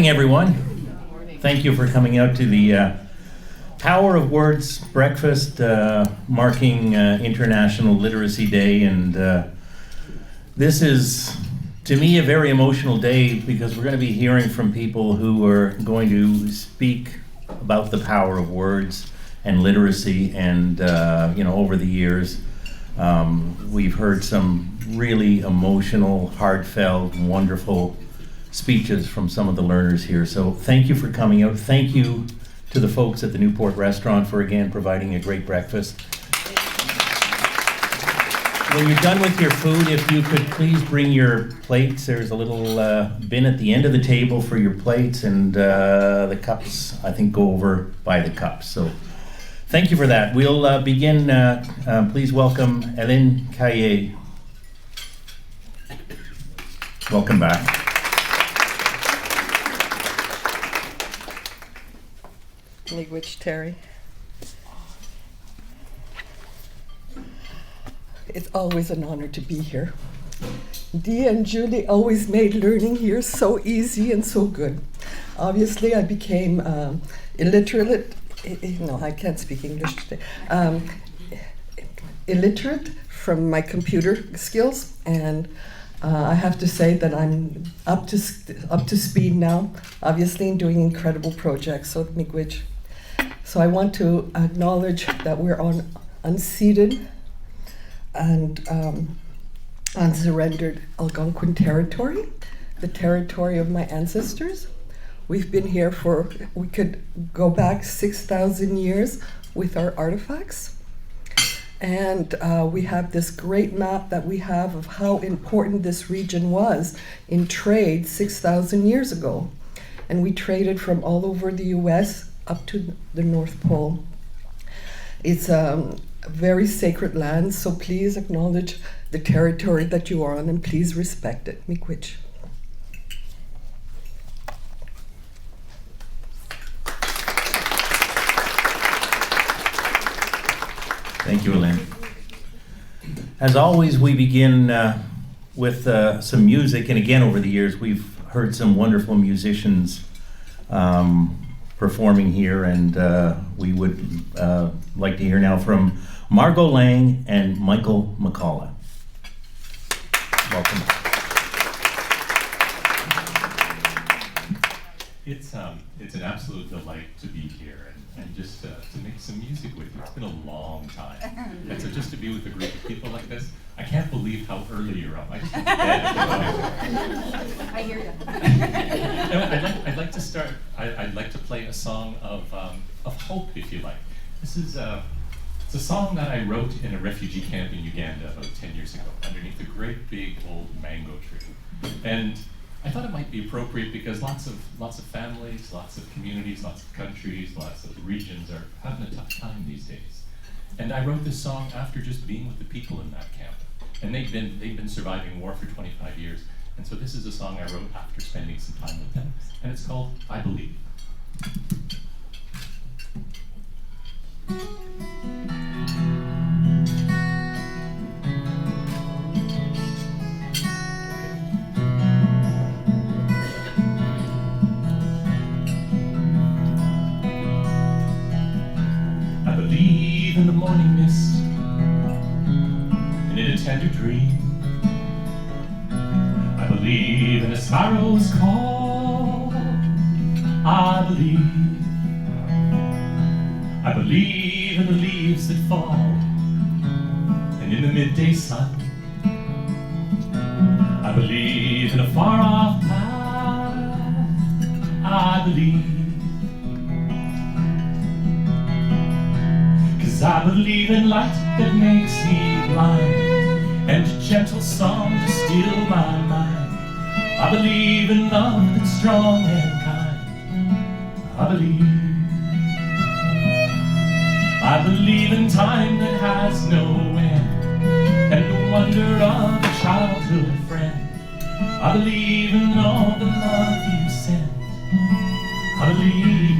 morning, everyone. Thank you for coming out to the Power of Words breakfast marking International Literacy Day. And this is, to me, a very emotional day because we're going to be hearing from people who are going to speak about the power of words and literacy. And, over the years, we've heard some really emotional, heartfelt, wonderful speeches from some of the learners here. So thank you for coming out. Thank you to the folks at the Newport Restaurant for again providing a great breakfast. When you're done with your food, if you could please bring your plates. There's a little bin at the end of the table for your plates, and the cups, I think, go over by the cups. So thank you for that. We'll begin. Please welcome Hélène Caillé. Welcome back. Language, Terry. It's always an honor to be here. Dee and Julie always made learning here so easy and so good. Obviously, I became illiterate. No, I can't speak English today. Illiterate from my computer skills, and I have to say that I'm up to speed now. Obviously, in doing incredible projects. So, miigwech. So I want to acknowledge that we're on unceded and unsurrendered Algonquin territory, the territory of my ancestors. We've been here we could go back 6,000 years with our artifacts. And we have this great map that we have of how important this region was in trade 6,000 years ago. And we traded from all over the US up to the North Pole. It's a very sacred land, so please acknowledge the territory that you are on and please respect it. Miigwech. Thank you, Elaine. As always, we begin with some music, and again, over the years, we've heard some wonderful musicians performing here, and we would like to hear now from Margot Lang and Michael McCullough. Welcome. It's an absolute delight to be here and just to make some music with you. It's been a long time. And so just to be with a group of people like this, I can't believe how early you're up. I should be dead. I hear you. I'd like to start, I'd like to play a song of hope, if you like. This is it's a song that I wrote in a refugee camp in Uganda about 10 years ago, underneath a great big old mango tree. And I thought it might be appropriate because lots of families, lots of communities, lots of countries, lots of regions are having a tough time these days. And I wrote this song after just being with the people in that camp. And they've been surviving war for 25 years. And so this is a song I wrote after spending some time with them. And it's called I Believe. I believe in the morning mist and in a tender dream. I believe in a sparrow's call. I believe in the leaves that fall, and in the midday sun. I believe in a far-off path. I believe. I believe in light that makes me blind, and a gentle song to still my mind. I believe in love that's strong and kind. I believe in time that has no end, and the wonder of a childhood friend. I believe in all the love you send. I believe.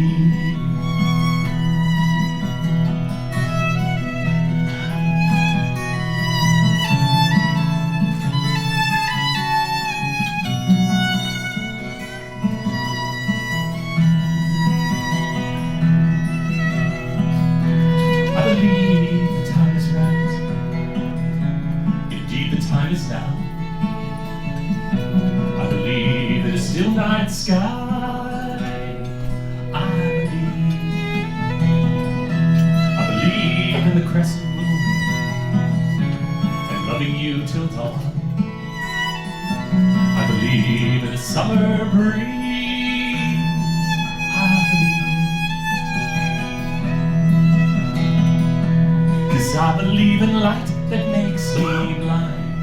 I believe in light that makes me blind,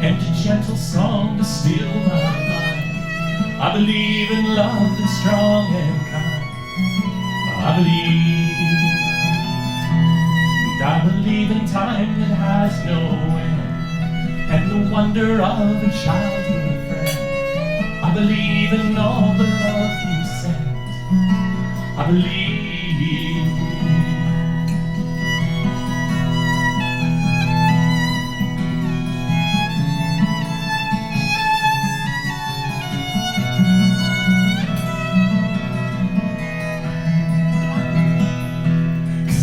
and a gentle song to still my mind. I believe in love that's strong and kind. I believe in time that has no end, and the wonder of a childhood friend. I believe in all the love you sent. I believe.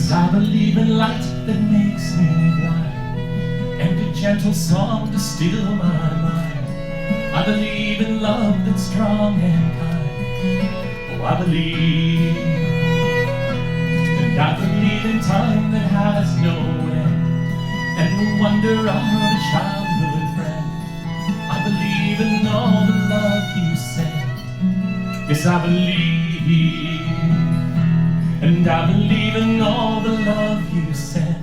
I believe in light that makes me blind, and a gentle song to still my mind. I believe in love that's strong and kind. Oh, I believe. And I believe in time that has no end, and the wonder of a childhood friend. I believe in all the love you sent. Yes, I believe. And I believe in all the love you send.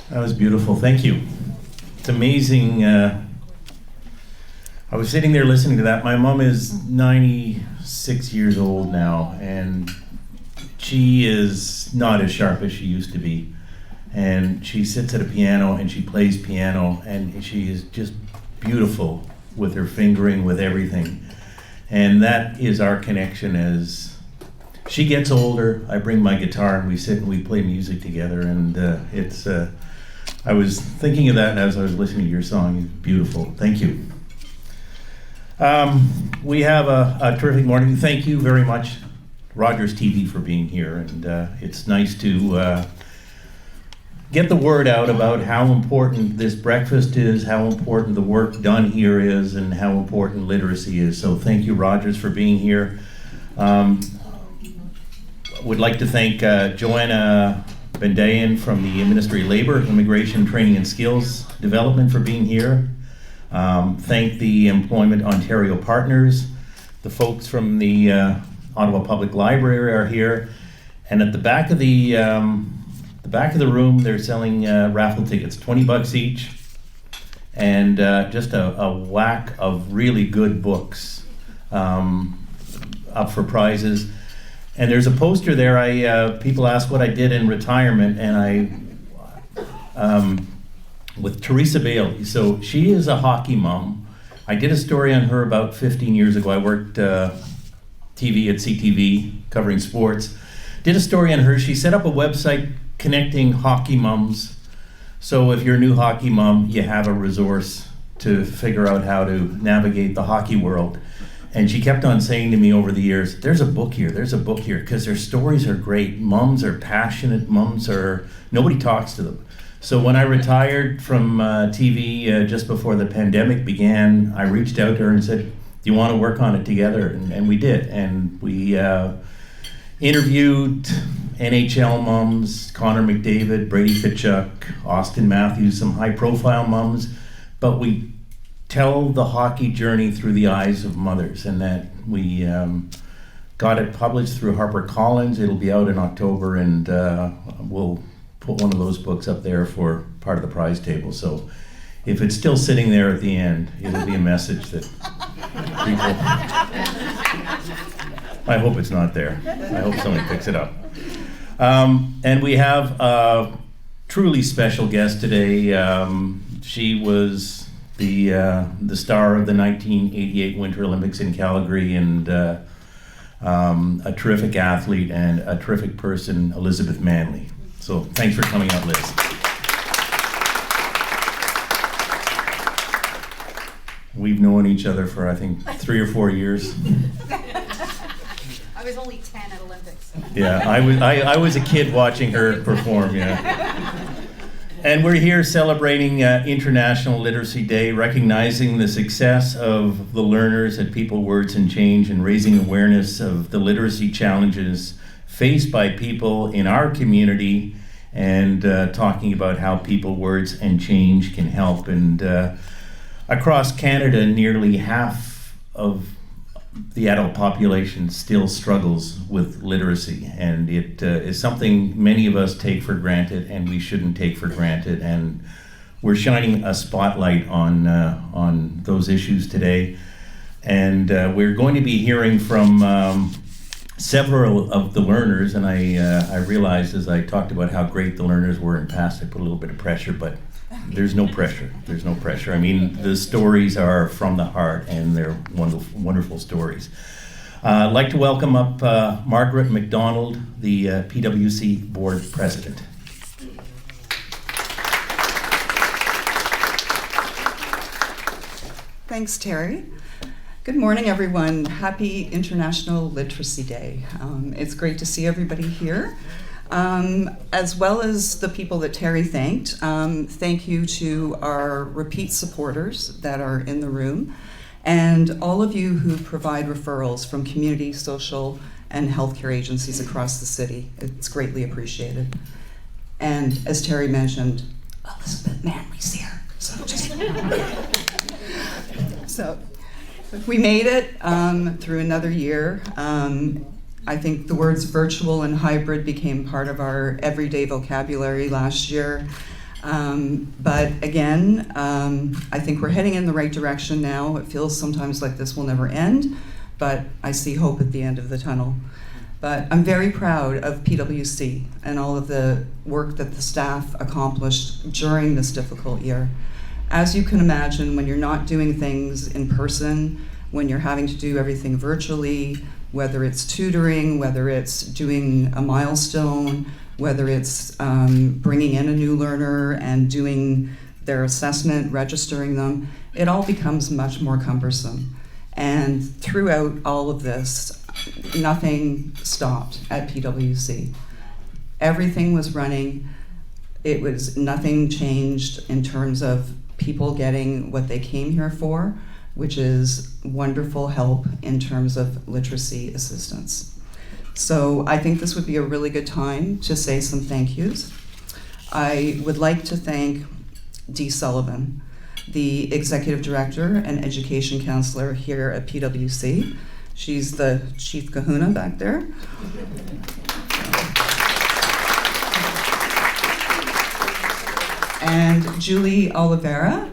That was beautiful. Thank you. It's amazing. I was sitting there listening to that. My mom is 96 years old now, and she is not as sharp as she used to be. And she sits at a piano and she plays piano, and she is just beautiful with her fingering, with everything. And that is our connection. As she gets older, I bring my guitar and we sit and we play music together. And I was thinking of that as I was listening to your song. It's beautiful. Thank you. We have a terrific morning. Thank you very much, Rogers TV, for being here. And it's nice to get the word out about how important this breakfast is, how important the work done here is, and how important literacy is. So thank you, Rogers, for being here. Would like to thank Joanna Bendayan from the Ministry of Labor, Immigration, Training and Skills Development for being here. Thank the Employment Ontario partners. The folks from the Ottawa Public Library are here, and at the back of the room, they're selling raffle tickets, $20 each, and just a whack of really good books up for prizes. And there's a poster there. People ask what I did in retirement, and with Teresa Bailey. So she is a hockey mom. I did a story on her about 15 years ago. I worked TV at CTV covering sports. Did a story on her. She set up a website connecting hockey moms. So if you're a new hockey mom, you have a resource to figure out how to navigate the hockey world. And she kept on saying to me over the years, there's a book here, because their stories are great. Moms are passionate, nobody talks to them. So when I retired from TV just before the pandemic began, I reached out to her and said, do you want to work on it together? And we did. And we interviewed NHL moms, Connor McDavid, Brady Tkachuk, Austin Matthews, some high-profile moms. But we tell the hockey journey through the eyes of mothers, and that we got it published through HarperCollins. It'll be out in October, and we'll put one of those books up there for part of the prize table. So if it's still sitting there at the end, it'll be a message that people... I hope it's not there. I hope somebody picks it up. And we have a truly special guest today. She was the star of the 1988 Winter Olympics in Calgary, and a terrific athlete and a terrific person, Elizabeth Manley. So thanks for coming out, Liz. We've known each other for, I think, 3 or 4 years. I was only 10 at Olympics. Yeah, I was a kid watching her perform, yeah. And we're here celebrating International Literacy Day, recognizing the success of the learners at People, Words and Change, and raising awareness of the literacy challenges faced by people in our community, and talking about how people, words, and change can help. And across Canada, nearly half of the adult population still struggles with literacy, and it is something many of us take for granted, and we shouldn't take for granted. And we're shining a spotlight on those issues today. And we're going to be hearing from several of the learners, and I realized as I talked about how great the learners were in past, I put a little bit of pressure, but there's no pressure. There's no pressure. I mean, the stories are from the heart, and they're wonderful, wonderful stories. I'd like to welcome up Margaret McDonald, the PwC Board President. Thanks, Terry. Good morning, everyone. Happy International Literacy Day. It's great to see everybody here, as well as the people that Terry thanked. Thank you to our repeat supporters that are in the room, and all of you who provide referrals from community, social, and healthcare agencies across the city. It's greatly appreciated. And as Terry mentioned, Elizabeth Manley's here. So we made it through another year. I think the words virtual and hybrid became part of our everyday vocabulary last year. But again, I think we're heading in the right direction now. It feels sometimes like this will never end, but I see hope at the end of the tunnel. But I'm very proud of PwC and all of the work that the staff accomplished during this difficult year. As you can imagine, when you're not doing things in person, when you're having to do everything virtually, whether it's tutoring, whether it's doing a milestone, whether it's bringing in a new learner and doing their assessment, registering them, it all becomes much more cumbersome. And throughout all of this, nothing stopped at PwC. Everything was running. Nothing changed in terms of people getting what they came here for, which is wonderful help in terms of literacy assistance. So I think this would be a really good time to say some thank yous. I would like to thank Dee Sullivan, the Executive Director and Education Counselor here at PwC. She's the chief kahuna back there. And Julie Oliveira,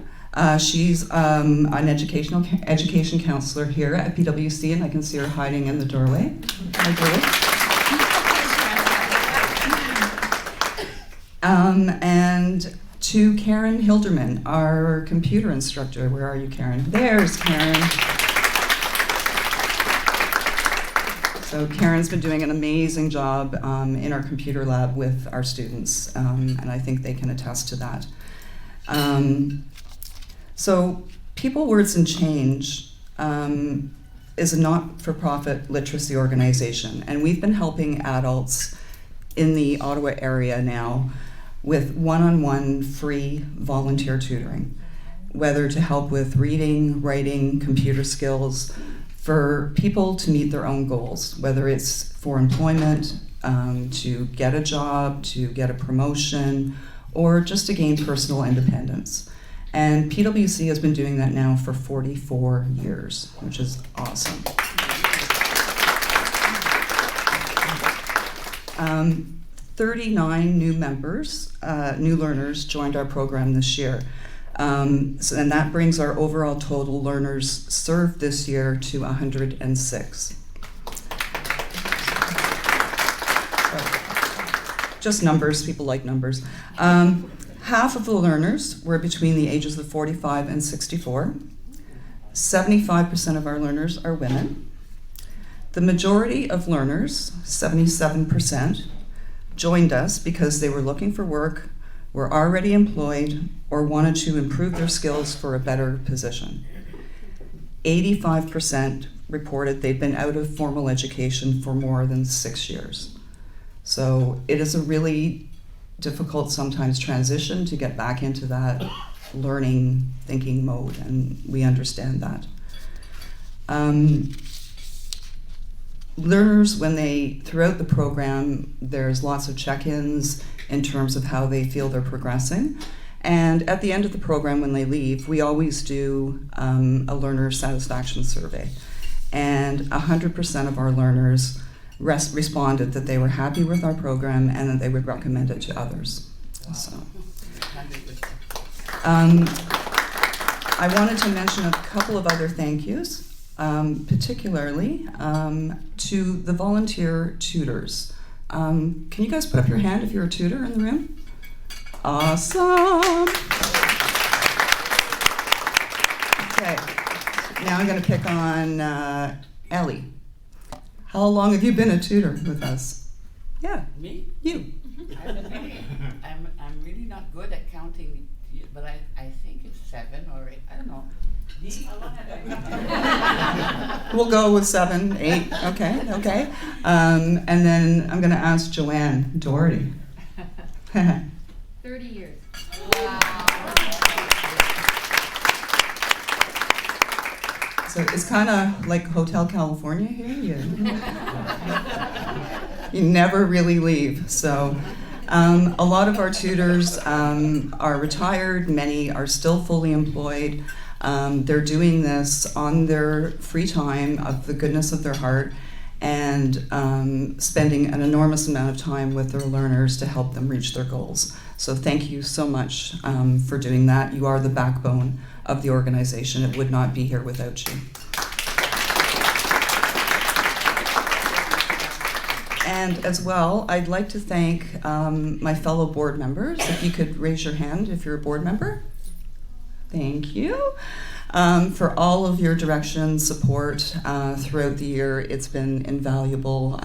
she's an education counselor here at PwC, and I can see her hiding in the doorway. Hi, Julie. And to Karen Hilderman, our computer instructor. Where are you, Karen? There's Karen. So Karen's been doing an amazing job in our computer lab with our students, and I think they can attest to that. So People, Words, and Change is a not-for-profit literacy organization, and we've been helping adults in the Ottawa area now with one-on-one free volunteer tutoring, whether to help with reading, writing, computer skills, for people to meet their own goals, whether it's for employment, to get a job, to get a promotion, or just to gain personal independence. And PwC has been doing that now for 44 years, which is awesome. 39 new members, new learners joined our program this year. And that brings our overall total learners served this year to 106. Just numbers, people like numbers. Half of the learners were between the ages of 45 and 64. 75% of our learners are women. The majority of learners, 77%, joined us because they were looking for work, were already employed, or wanted to improve their skills for a better position. 85% reported they'd been out of formal education for more than 6 years. So it is a really difficult sometimes transition to get back into that learning, thinking mode, and we understand that. learners, throughout the program, there's lots of check-ins in terms of how they feel they're progressing. And at the end of the program, when they leave, we always do a learner satisfaction survey. And 100% of our learners responded that they were happy with our program and that they would recommend it to others. So, I wanted to mention a couple of other thank yous, particularly to the volunteer tutors. Can you guys put up your hand if you're a tutor in the room? Awesome. Okay, now I'm going to pick on Ellie. How long have you been a tutor with us? Yeah. Me? You. I'm really not good at counting, but I think it's 7 or 8. I don't know. How long have I We'll go with 7, 8. Okay. And then I'm going to ask Joanne Doherty. 30 years. So it's kind of like Hotel California here. You never really leave. So a lot of our tutors are retired. Many are still fully employed. They're doing this on their free time of the goodness of their heart and spending an enormous amount of time with their learners to help them reach their goals. So thank you so much for doing that. You are the backbone of the organization. It would not be here without you. And as well, I'd like to thank my fellow board members. If you could raise your hand if you're a board member. Thank you for all of your direction, support throughout the year. It's been invaluable.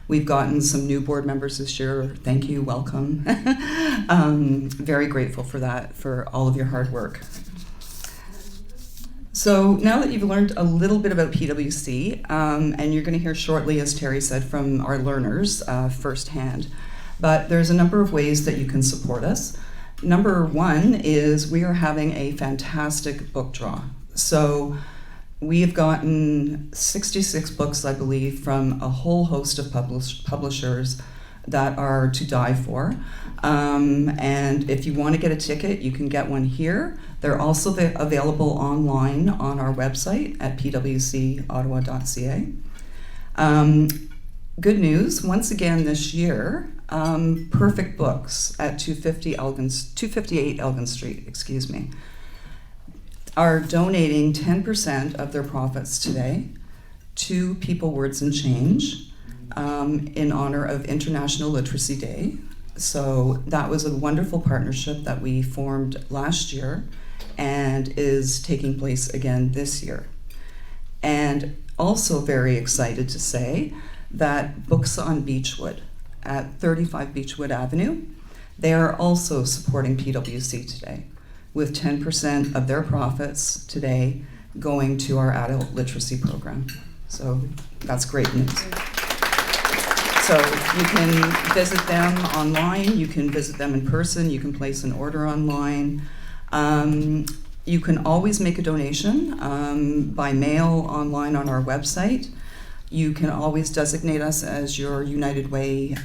We've gotten some new board members this year. Thank you, welcome. Very grateful for that, for all of your hard work. So now that you've learned a little bit about PwC, and you're going to hear shortly, as Terry said, from our learners firsthand, but there's a number of ways that you can support us. Number one is we are having a fantastic book draw. So we have gotten 66 books, I believe, from a whole host of publishers that are to die for. And if you want to get a ticket, you can get one here. They're also available online on our website at pwcottawa.ca. Good news, once again this year, Perfect Books at 258 Elgin Street, are donating 10% of their profits today to People, Words, and Change in honor of International Literacy Day. So that was a wonderful partnership that we formed last year and is taking place again this year. And also very excited to say that Books on Beechwood at 35 Beechwood Avenue, they are also supporting PwC today with 10% of their profits today going to our adult literacy program. So that's great news. So you can visit them online, you can visit them in person, you can place an order online. You can always make a donation by mail online on our website. You can always designate us as your United Way,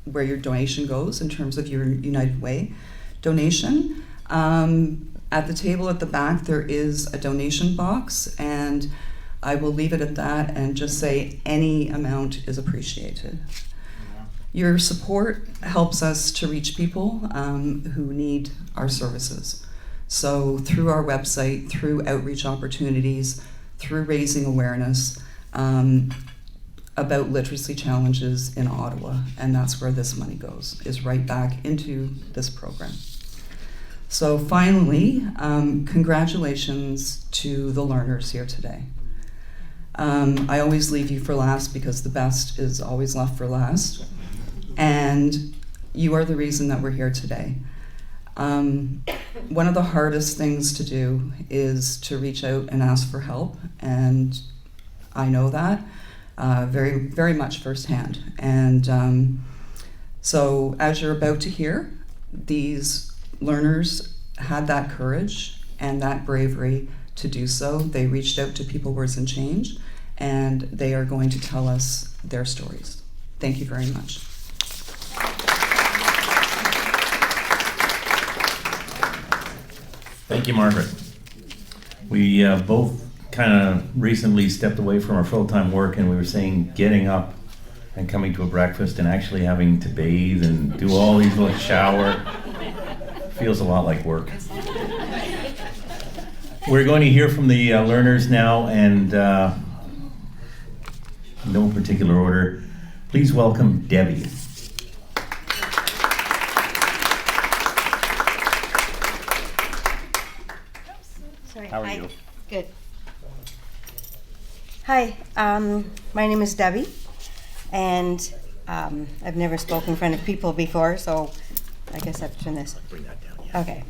where your donation goes in terms of your United Way donation. At the table at the back, there is a donation box, and I will leave it at that and just say any amount is appreciated. Your support helps us to reach people who need our services. So through our website, through outreach opportunities, through raising awareness about literacy challenges in Ottawa, and that's where this money goes, is right back into this program. So finally, congratulations to the learners here today. I always leave you for last because the best is always left for last. And you are the reason that we're here today. One of the hardest things to do is to reach out and ask for help, and I know that very, very much firsthand. And so as you're about to hear, these learners had that courage and that bravery to do so. They reached out to People, Words, and Change, and they are going to tell us their stories. Thank you very much. Thank you, Margaret. We both kind of recently stepped away from our full-time work, and we were saying getting up and coming to a breakfast and actually having to bathe and do all these little shower feels a lot like work. We're going to hear from the learners now, and no particular order. Please welcome Debbie. Sorry. How are Hi. you? Good. Hi, my name is Debbie, and I've never spoken in front of people before, so I guess I have to turn this. Bring that down, yeah. Okay.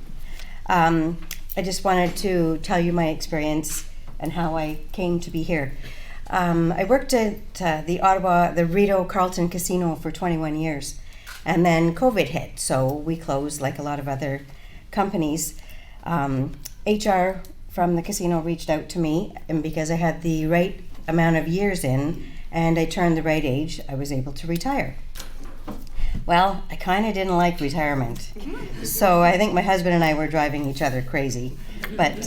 I just wanted to tell you my experience and how I came to be here. I worked at the Rideau Carlton Casino for 21 years, and then COVID hit, so we closed like a lot of other companies. HR from the casino reached out to me, and because I had the right amount of years in and I turned the right age, I was able to retire. Well, I kind of didn't like retirement, so I think my husband and I were driving each other crazy. But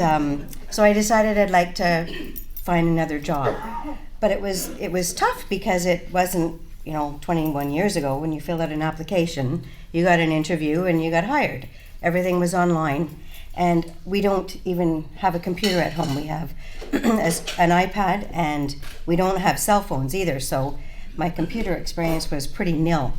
so I decided I'd like to find another job. But it was tough because it wasn't, 21 years ago when you filled out an application, you got an interview and you got hired. Everything was online. And we don't even have a computer at home. We have an iPad, and we don't have cell phones either. So my computer experience was pretty nil.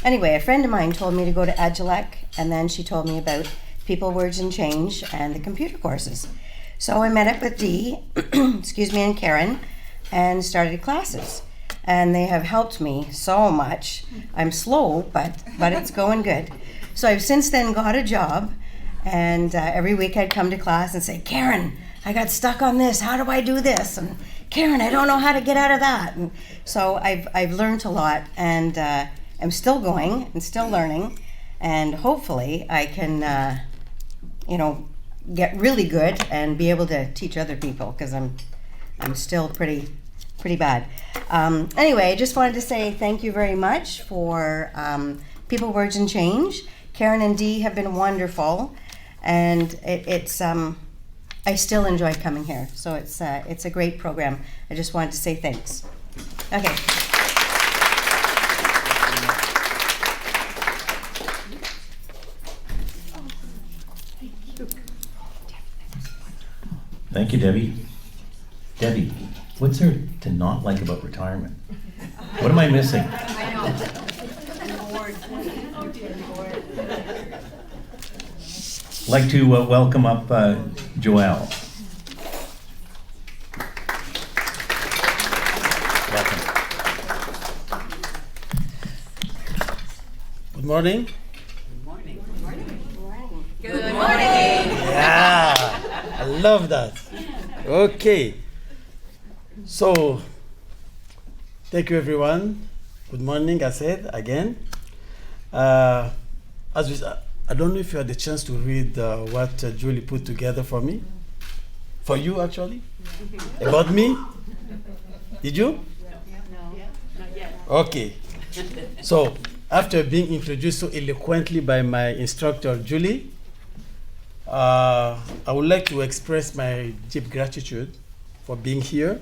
Anyway, a friend of mine told me to go to Agilec, and then she told me about People, Words, and Change and the computer courses. So I met up with Dee, and Karen, and started classes. And they have helped me so much. I'm slow, but it's going good. So I've since then got a job. And every week I'd come to class and say, Karen, I got stuck on this. How do I do this? And Karen, I don't know how to get out of that. And so I've learned a lot, and I'm still going and still learning. And hopefully I can, get really good and be able to teach other people, because I'm still pretty bad. Anyway, I just wanted to say thank you very much for People, Words, and Change. Karen and Dee have been wonderful. And it's I still enjoy coming here, so it's a great program. I just wanted to say thanks. Okay. Thank you, Debbie. Debbie, what's there to not like about retirement? What am I missing? I know. I'd like to welcome up Joelle. Welcome. Good morning. Good morning. Good morning. Yeah, I love that. Okay. So, thank you everyone. Good morning, I said again. I don't know if you had the chance to read what Julie put together for me. For you, actually? About me? Did you? No, not yet. Okay. So, after being introduced so eloquently by my instructor, Julie, I would like to express my deep gratitude for being here.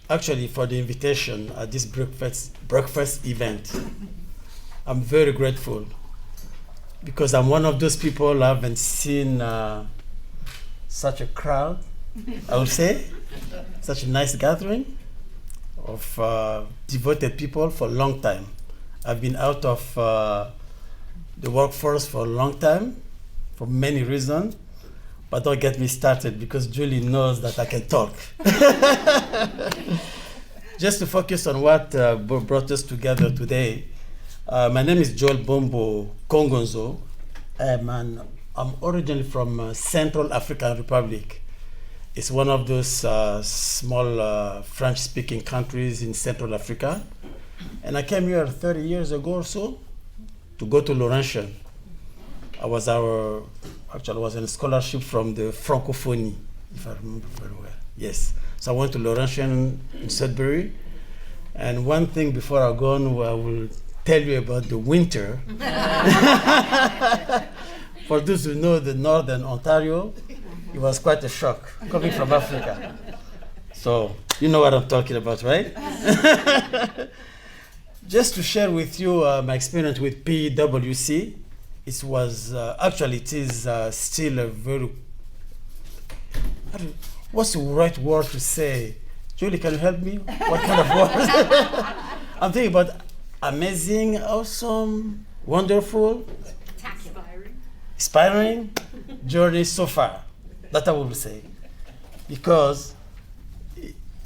Actually, for the invitation at this breakfast event. I'm very grateful, because I'm one of those people I haven't seen such a crowd, I would say, such a nice gathering of devoted people for a long time. I've been out of the workforce for a long time, for many reasons, but don't get me started, because Julie knows that I can talk. Just to focus on what brought us together today, my name is Joel Bombo Kongonzo. I'm originally from Central African Republic. It's one of those small French-speaking countries in Central Africa. And I came here 30 years ago or so to go to Laurentian. I was in a scholarship from the Francophonie, if I remember very well. Yes. So I went to Laurentian in Sudbury. And one thing before I go on, I will tell you about the winter. For those who know the northern Ontario, it was quite a shock coming from Africa. So you know what I'm talking about, right? Just to share with you my experience with PWC, it was actually it is still a very, what's the right word to say? Julie, can you help me? What kind of word? I'm thinking about amazing, awesome, wonderful, inspiring journey so far. That I will say. Because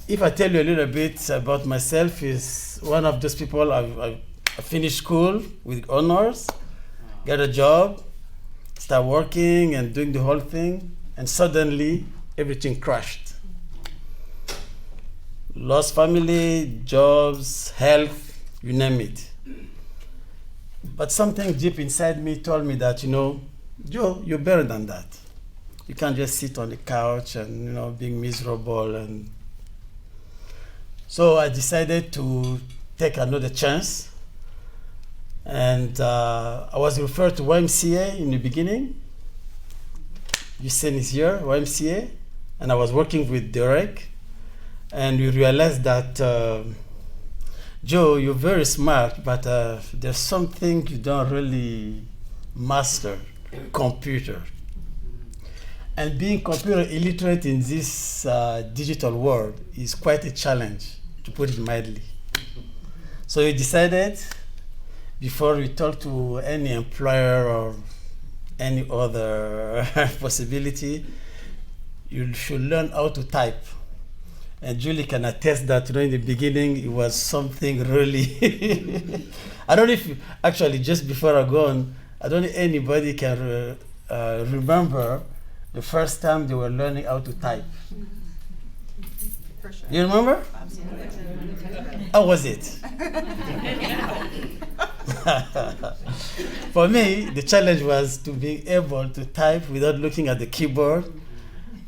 if I tell you a little bit about myself, is one of those people I finished school with honors, get a job, start working and doing the whole thing, and suddenly everything crashed. Lost family, jobs, health, you name it. But something deep inside me told me that, Joe, you're better than that. You can't just sit on the couch and, being miserable. And so I decided to take another chance. And I was referred to YMCA in the beginning. Usain is here, YMCA. And I was working with Derek. And we realized that, Joe, you're very smart, but there's something you don't really master, computer. And being computer illiterate in this digital world is quite a challenge, to put it mildly. So we decided, before we talk to any employer or any other possibility, you should learn how to type. And Julie can attest that in the beginning it was something really. I don't know if actually just before I go on, I don't know if anybody can remember the first time they were learning how to type. For sure. You remember? Absolutely. How was it? For me, the challenge was to be able to type without looking at the keyboard.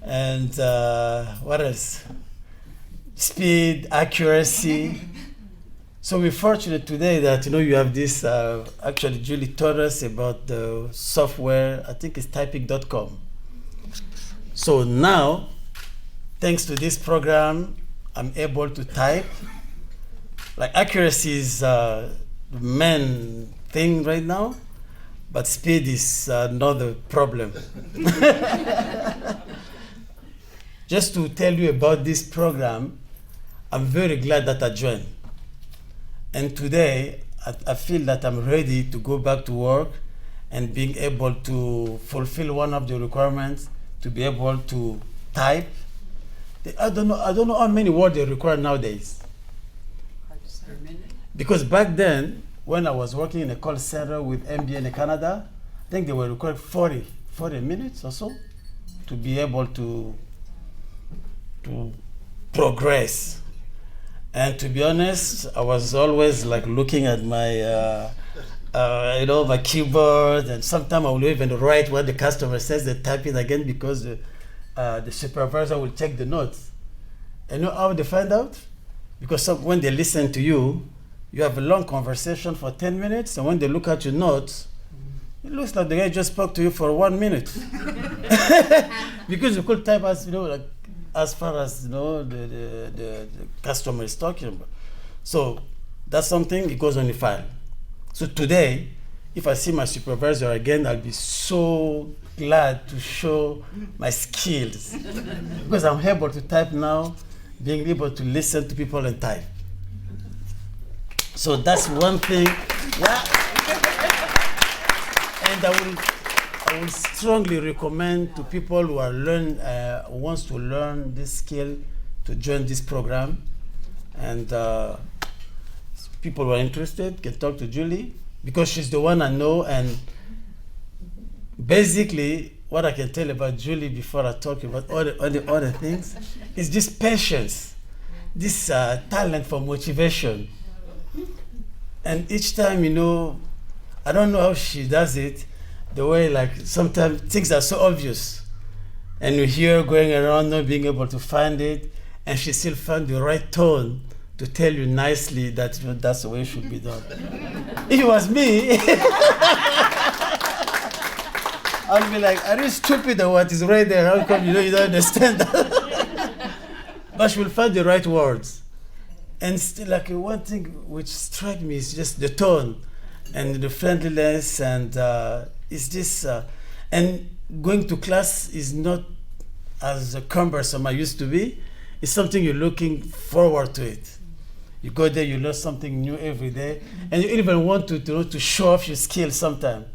And what else? Speed, accuracy. So we're fortunate today that you have this. Actually, Julie taught us about the software. I think it's typing.com. So now, thanks to this program, I'm able to type. Like accuracy is the main thing right now, but speed is another problem. Just to tell you about this program, I'm very glad that I joined. And today, I feel that I'm ready to go back to work and being able to fulfill one of the requirements to be able to type. I don't know how many words they require nowadays. Per minute? Because back then, when I was working in a call center with MBN in Canada, I think they were required 40 minutes or so to be able to progress. And to be honest, I was always like looking at my my keyboard, and sometimes I will even write what the customer says and type it again because the supervisor will check the notes. And you know how they find out? Because when they listen to you, you have a long conversation for 10 minutes, and when they look at your notes, it looks like the guy just spoke to you for 1 minute. Because you could type as far as the customer is talking about. So that's something, it goes on the file. So today, if I see my supervisor again, I'll be so glad to show my skills. Because I'm able to type now, being able to listen to people and type. So that's one thing. Yeah. And I will strongly recommend to people who are wants to learn this skill to join this program. And people who are interested can talk to Julie because she's the one I know. And basically, what I can tell about Julie before I talk about all the other things is just patience, this talent for motivation. And each time, I don't know how she does it, the way sometimes things are so obvious. And you hear her going around not being able to find it, and she still found the right tone to tell you nicely that that's the way it should be done. If it was me, I'll be like, are you stupid or what is right there? How come you don't understand that? But she will find the right words. And still, like, one thing which strikes me is just the tone and the friendliness, and it's this, and going to class is not as cumbersome as it used to be. It's something you're looking forward to it. You go there, you learn something new every day, and you even want to show off your skills sometimes.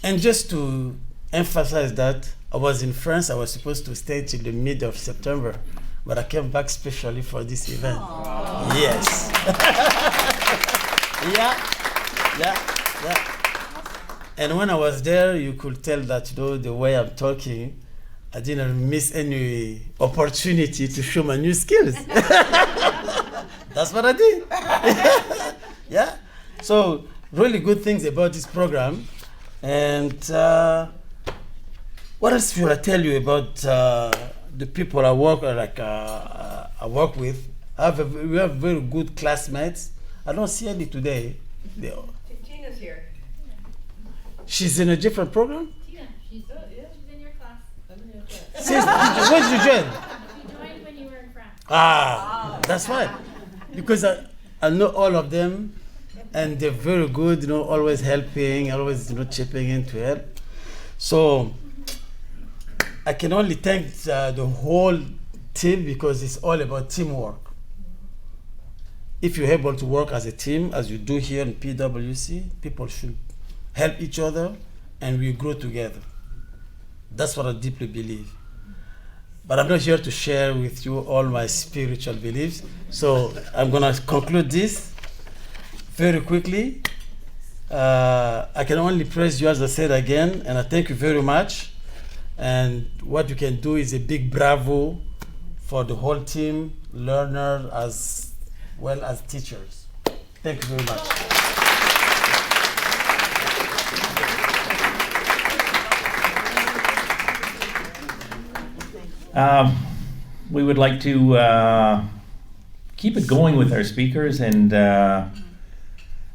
And just to emphasize that, I was in France. I was supposed to stay till the mid of September, but I came back specially for this event. Aww. Yes. yeah. And when I was there, you could tell that the way I'm talking, I didn't miss any opportunity to show my new skills. That's what I did. Yeah. So really good things about this program. And what else should I tell you about the people I work with? We have very good classmates. I don't see any today. Tina's here. She's in a different program? Tina, she's in your class. When did you join? She joined when you were in France. That's right. Because I know all of them, and they're very good, always helping, always, chipping in to help. So I can only thank the whole team, because it's all about teamwork. If you're able to work as a team, as you do here in PwC, people should help each other, and we grow together. That's what I deeply believe. But I'm not here to share with you all my spiritual beliefs, so I'm going to conclude this very quickly. I can only praise you, as I said again, and I thank you very much. And what you can do is a big bravo for the whole team, learners as well as teachers. Thank you very much. We would like to keep it going with our speakers, and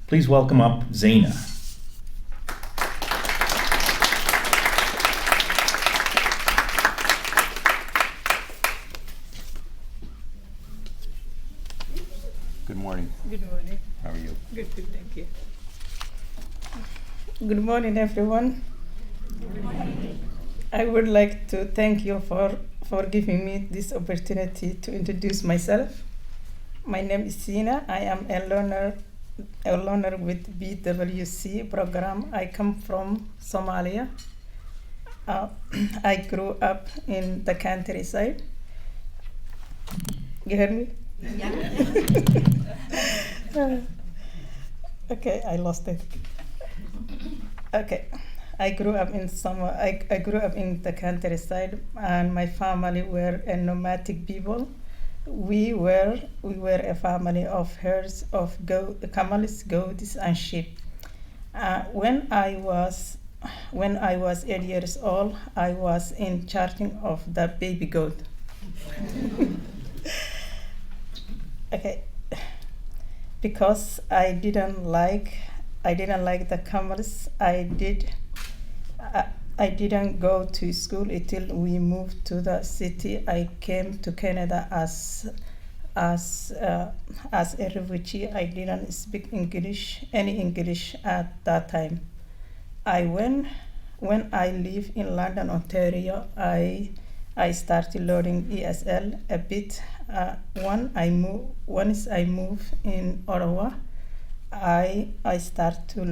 please welcome up Zaina. Good morning. Good morning. How are you? Good, thank you. Good morning, everyone. Good morning. I would like to thank you for giving me this opportunity to introduce myself. My name is Sina. I am a learner with BWC program. I come from Somalia. I grew up in the countryside. You heard me? Yeah. Okay, I lost it. Okay. I grew up in I grew up in the countryside, and my family were a nomadic people. We were a family of herds of camels, goats, and sheep. When I was 8 years old, I was in charge of the baby goat. Okay, because I didn't like the camels. I didn't go to school until we moved to the city. I came to Canada as a refugee. I didn't speak any English at that time. When I lived in London, Ontario, I started learning ESL a bit. Once I moved in Ottawa, I started to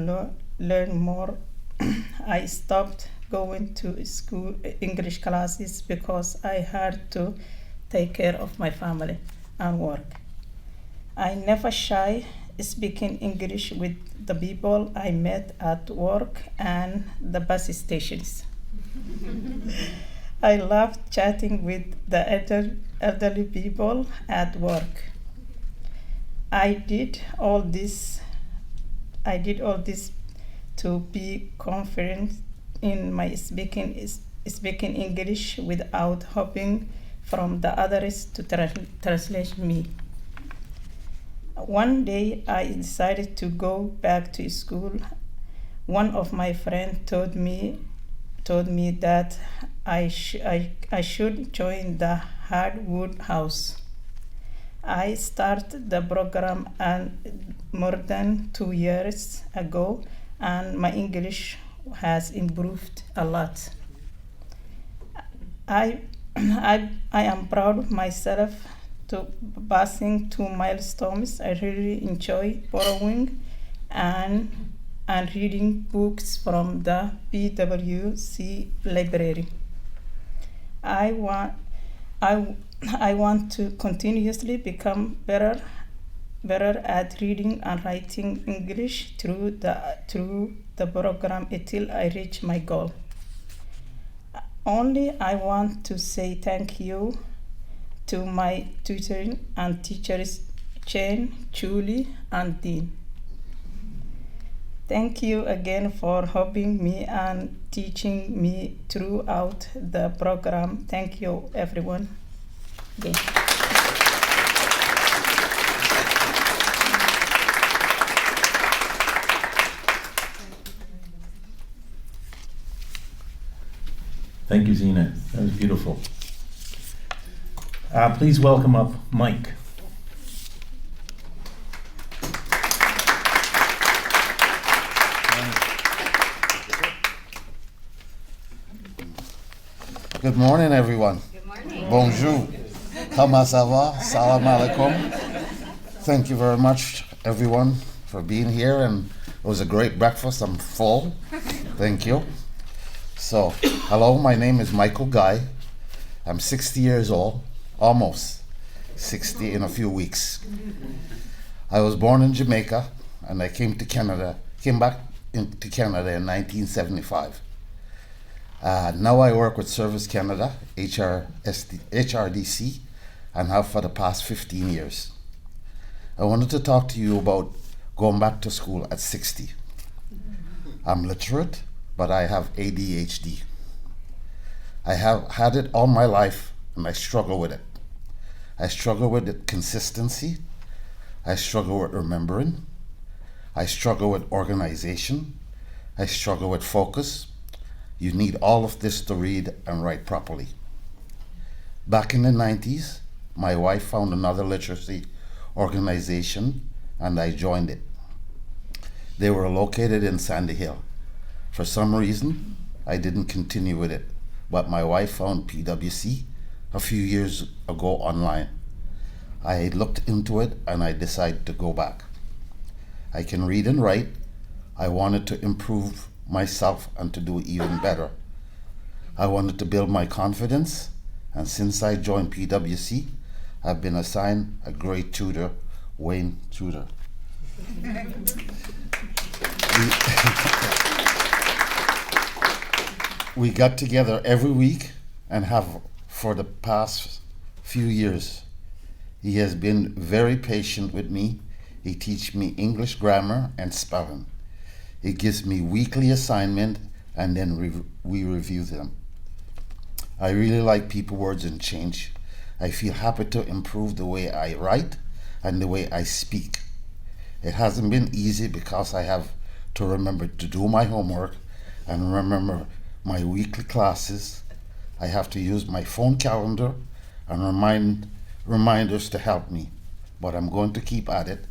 learn more. I stopped going to school English classes because I had to take care of my family and work. I never shy speaking English with the people I met at work and the bus stations. I loved chatting with the elderly people at work. I did all this to be confident in my speaking speaking English without hoping from the others to translate me. One day I decided to go back to school. One of my friends told me that I should join the Hardwood House. I started the program more than 2 years ago, and my English has improved a lot. I am proud of myself to passing 2 milestones. I really enjoy borrowing and reading books from the PWC library. I want to continuously become better at reading and writing English through the program until I reach my goal. Only I want to say thank you to my tutoring and teachers, Jane, Julie, and Dean. Thank you again for helping me and teaching me throughout the program. Thank you, everyone. Okay. Thank you, Zena. That was beautiful. Please welcome up Mike. Good morning, everyone. Good morning. Bonjour. Comment ça va? Salam alaikum. Thank you very much, everyone, for being here. And it was a great breakfast. I'm full. Thank you. So, hello, my name is Michael Guy. I'm 60 years old, almost 60 in a few weeks. I was born in Jamaica, and I came back to Canada in 1975. Now I work with Service Canada, HRDC, and have for the past 15 years. I wanted to talk to you about going back to school at 60. I'm literate, but I have ADHD. I have had it all my life, and I struggle with it. I struggle with the consistency. I struggle with remembering. I struggle with organization. I struggle with focus. You need all of this to read and write properly. Back in the 90s, my wife found another literacy organization, and I joined it. They were located in Sandy Hill. For some reason, I didn't continue with it, but my wife found PWC a few years ago online. I looked into it and I decided to go back. I can read and write. I wanted to improve myself and to do even better. I wanted to build my confidence, and since I joined PWC, I've been assigned a great tutor, Wayne Tutor. We got together every week and have for the past few years. He has been very patient with me. He teaches me English grammar and spelling. He gives me weekly assignment, and then we review them. I really like people, words, and change. I feel happy to improve the way I write and the way I speak. It hasn't been easy because I have to remember to do my homework and remember my weekly classes. I have to use my phone calendar and reminders to help me, but I'm going to keep at it.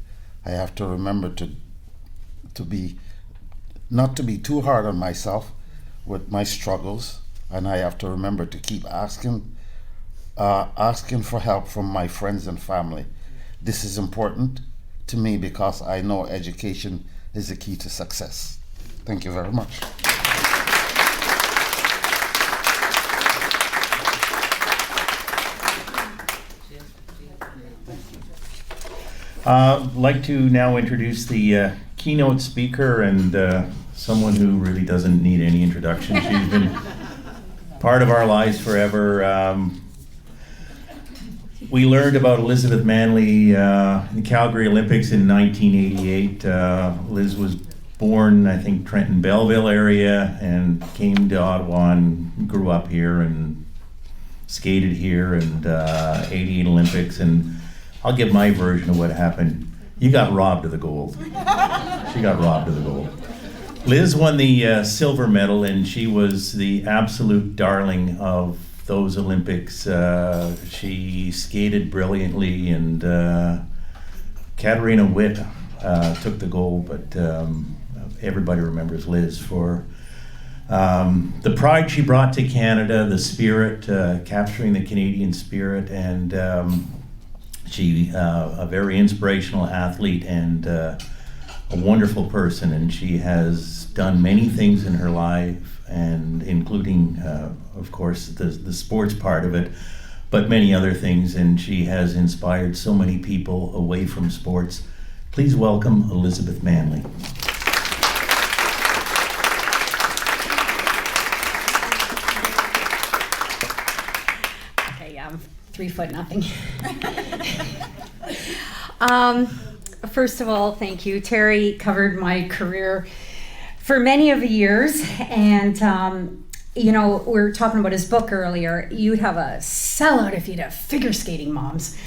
I have to remember not to be too hard on myself with my struggles, and I have to remember to keep asking for help from my friends and family. This is important to me because I know education is the key to success. Thank you very much. I'd like to now introduce the keynote speaker and someone who really doesn't need any introduction. She's been part of our lives forever. We learned about Elizabeth Manley in the Calgary Olympics in 1988. Liz was born, I think, Trenton Belleville area, and came to Ottawa and grew up here and skated here, and 88 Olympics. And I'll give my version of what happened. You got robbed of the gold. She got robbed of the gold. Liz won the silver medal, and she was the absolute darling of those Olympics. She skated brilliantly, and Katarina Witt took the gold, but everybody remembers Liz for the pride she brought to Canada, the spirit, capturing the Canadian spirit, and she a very inspirational athlete and a wonderful person, and she has done many things in her life, and including, of course, the sports part of it, but many other things, and she has inspired so many people away from sports. Please welcome Elizabeth Manley. Okay, I'm 3'0". First of all, thank you. Terry covered my career for many of the years, and you know, we were talking about his book earlier. You'd have a sellout if you'd have figure skating moms.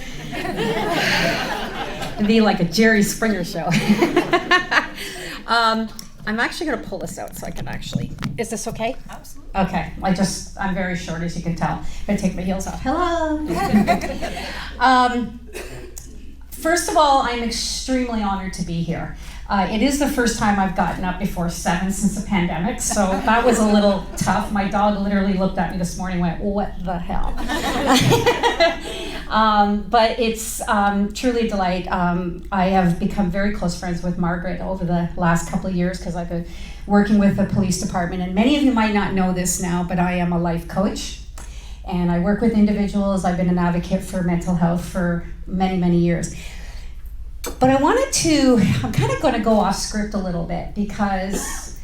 It'd be like a Jerry Springer show. I'm actually going to pull this out so I can actually. Is this okay? Absolutely. Okay. I'm very short, as you can tell. I take my heels off. Hello. First of all, I'm extremely honored to be here. It is the first time I've gotten up before 7 since the pandemic, so that was a little tough. My dog literally looked at me this morning and went, "What the hell?" But it's truly a delight. I have become very close friends with Margaret over the last couple of years because I've been working with the police department, and many of you might not know this now, but I am a life coach, and I work with individuals. I've been an advocate for mental health for many, many years. But I'm kind of going to go off script a little bit because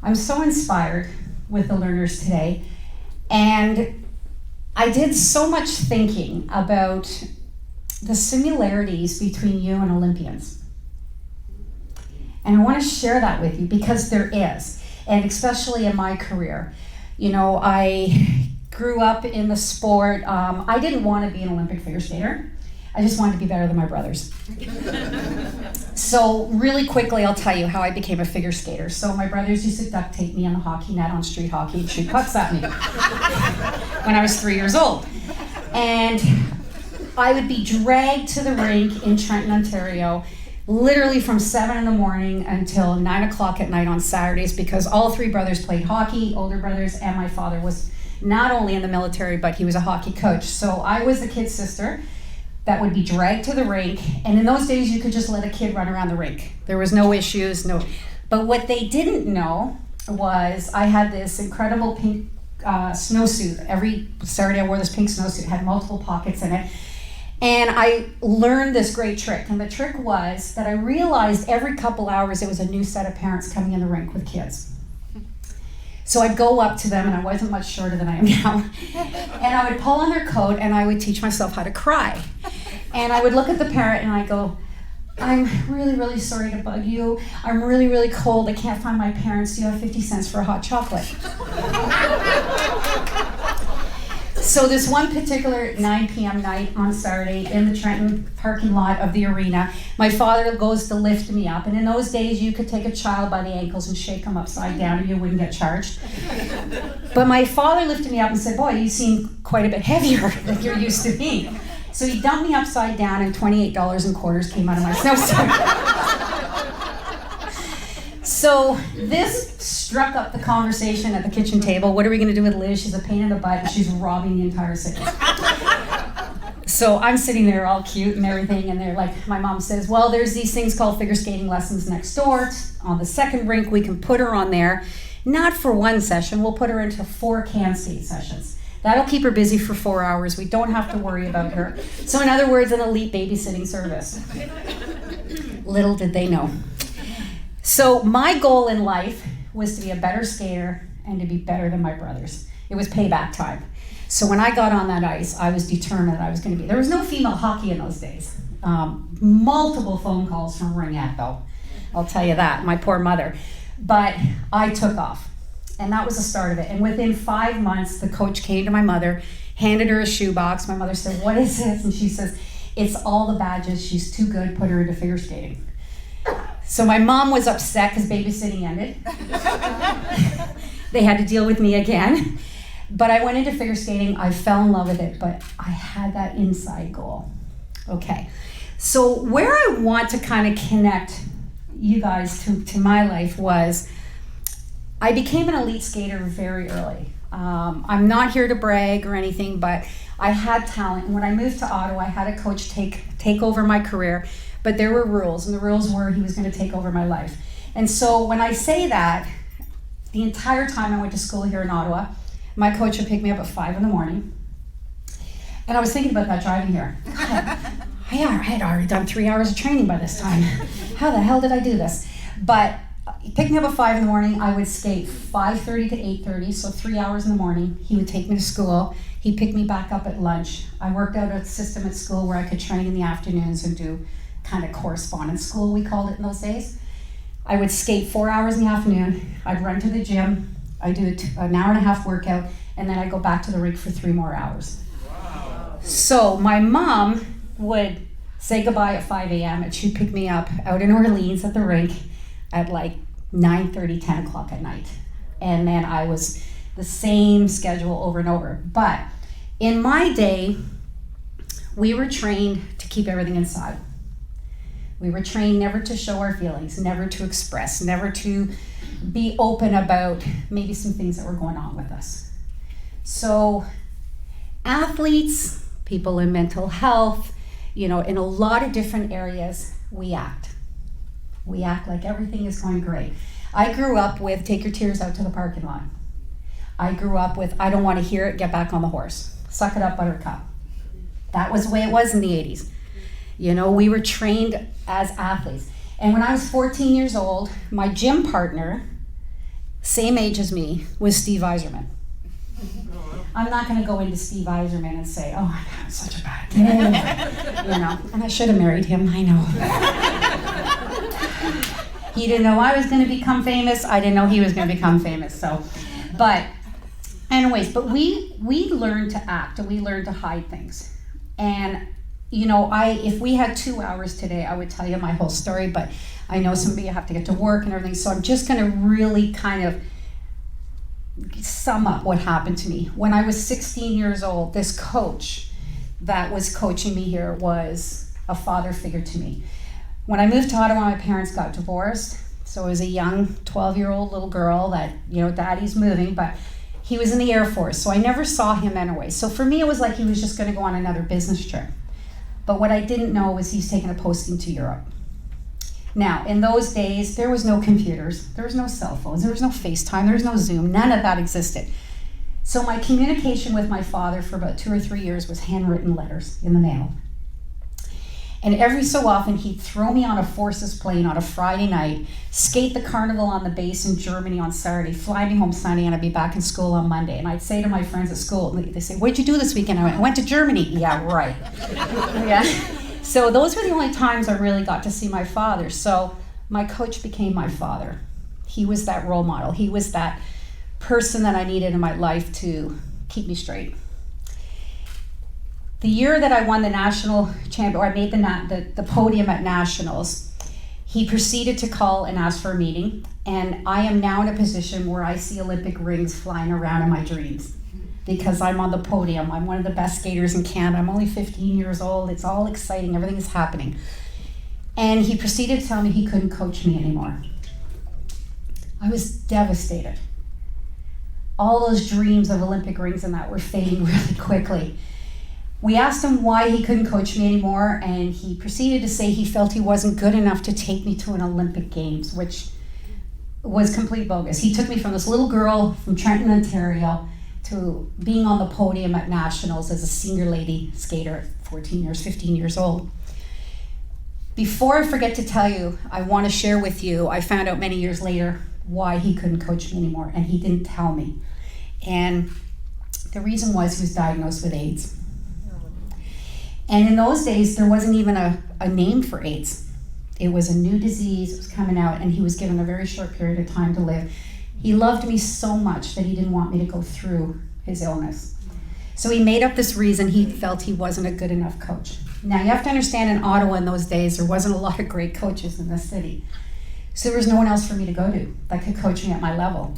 I'm so inspired with the learners today. And I did so much thinking about the similarities between you and Olympians. And I want to share that with you because there is, and especially in my career. You know, I grew up in the sport. I didn't want to be an Olympic figure skater. I just wanted to be better than my brothers. So really quickly, I'll tell you how I became a figure skater. So my brothers used to duct tape me on the hockey net on street hockey and shoot pucks at me when I was 3 years old. And I would be dragged to the rink in Trenton, Ontario, literally from 7 in the morning until 9 o'clock at night on Saturdays, because all three brothers played hockey, older brothers, and my father was not only in the military, but he was a hockey coach. So I was the kid sister that would be dragged to the rink, and in those days you could just let a kid run around the rink. There was no issues, no. But what they didn't know was I had this incredible pink snowsuit. Every Saturday I wore this pink snowsuit, had multiple pockets in it. And I learned this great trick, and the trick was that I realized every couple hours there was a new set of parents coming in the rink with kids. So I'd go up to them, and I wasn't much shorter than I am now, and I would pull on their coat, and I would teach myself how to cry. And I would look at the parent, and I'd go, "I'm really, really sorry to bug you. I'm really, really cold. I can't find my parents. Do you have 50 cents for a hot chocolate?" So this one particular 9 p.m. night on Saturday in the Trenton parking lot of the arena, my father goes to lift me up. And in those days, you could take a child by the ankles and shake them upside down and you wouldn't get charged. But my father lifted me up and said, "Boy, you seem quite a bit heavier than you're used to being." So he dumped me upside down and $28 in quarters came out of my snowsuit. So this struck up the conversation at the kitchen table. What are we going to do with Liz? She's a pain in the butt and she's robbing the entire city. So I'm sitting there all cute and everything, and they're like, my mom says, "Well, there's these things called figure skating lessons next door. On the second rink, we can put her on there. Not for one session, we'll put her into 4 can skate sessions. That'll keep her busy for 4 hours. We don't have to worry about her." So in other words, an elite babysitting service. Little did they know. So my goal in life was to be a better skater and to be better than my brothers. It was payback time. So when I got on that ice, I was determined that I was going to be. There was no female hockey in those days. Multiple phone calls from Ringette, though. I'll tell you that, my poor mother. But I took off, and that was the start of it. And within 5 months, the coach came to my mother, handed her a shoebox. My mother said, "What is this?" And she says, "It's all the badges. She's too good. Put her into figure skating." So my mom was upset because babysitting ended. They had to deal with me again. But I went into figure skating. I fell in love with it, but I had that inside goal. Okay, so where I want to kind of connect you guys to my life was I became an elite skater very early. I'm not here to brag or anything, but I had talent. And when I moved to Ottawa, I had a coach take over my career, but there were rules, and the rules were he was going to take over my life. And so when I say that, the entire time I went to school here in Ottawa, my coach would pick me up at 5 a.m. And I was thinking about that driving here. I had already done 3 hours of training by this time. How the hell did I do this? But he picked me up at 5 a.m. I would skate 5:30 to 8:30, so 3 hours in the morning. He would take me to school. He'd pick me back up at lunch. I worked out a system at school where I could train in the afternoons and do kind of correspondence school, we called it in those days. I would skate 4 hours in the afternoon. I'd run to the gym. I'd do an hour and a half workout, and then I'd go back to the rink for 3 more hours. Wow. So my mom would say goodbye at 5 a.m. and she'd pick me up out in Orleans at the rink at like 9:30, 10 o'clock at night. And then I was the same schedule over and over. But in my day, we were trained to keep everything inside. We were trained never to show our feelings, never to express, never to be open about maybe some things that were going on with us. So athletes, people in mental health, in a lot of different areas, we act. We act like everything is going great. I grew up with take your tears out to the parking lot. I grew up with I don't want to hear it, get back on the horse. Suck it up, buttercup. That was the way it was in the 80s. We were trained as athletes. And when I was 14 years old, my gym partner, same age as me, was Steve Yzerman. I'm not going to go into Steve Yzerman and say, "Oh, I'm such a bad kid," and I should have married him, I know. He didn't know I was going to become famous. I didn't know he was going to become famous. But we learned to act and we learned to hide things. And if we had 2 hours today, I would tell you my whole story, but I know some of you have to get to work and everything, so I'm just going to really kind of sum up what happened to me. When I was 16 years old, this coach that was coaching me here was a father figure to me. When I moved to Ottawa, my parents got divorced, so I was a young 12-year-old little girl that, daddy's moving, but he was in the Air Force, so I never saw him anyway. So for me, it was like he was just going to go on another business trip. But what I didn't know was he's taking a posting to Europe. Now, in those days, there was no computers, there was no cell phones, there was no FaceTime, there was no Zoom, none of that existed. So my communication with my father for about 2 or 3 years was handwritten letters in the mail. And every so often, he'd throw me on a Forces plane on a Friday night, skate the carnival on the base in Germany on Saturday, fly me home Sunday, and I'd be back in school on Monday. And I'd say to my friends at school, they say, "What'd you do this weekend?" I went to Germany. Yeah, right. Yeah. So those were the only times I really got to see my father. So my coach became my father. He was that role model. He was that person that I needed in my life to keep me straight. The year that I won the national champion, or I made the podium at nationals, he proceeded to call and ask for a meeting, and I am now in a position where I see Olympic rings flying around in my dreams because I'm on the podium. I'm one of the best skaters in Canada. I'm only 15 years old. It's all exciting. Everything is happening. And he proceeded to tell me he couldn't coach me anymore. I was devastated. All those dreams of Olympic rings and that were fading really quickly. We asked him why he couldn't coach me anymore, and he proceeded to say he felt he wasn't good enough to take me to an Olympic Games, which was complete bogus. He took me from this little girl from Trenton, Ontario, to being on the podium at nationals as a senior lady skater at 15 years old. Before I forget to tell you, I want to share with you, I found out many years later why he couldn't coach me anymore, and he didn't tell me. And the reason was he was diagnosed with AIDS. And in those days, there wasn't even a name for AIDS. It was a new disease, it was coming out, and he was given a very short period of time to live. He loved me so much that he didn't want me to go through his illness. So he made up this reason he felt he wasn't a good enough coach. Now you have to understand, in Ottawa in those days, there wasn't a lot of great coaches in the city. So there was no one else for me to go to that could coach me at my level.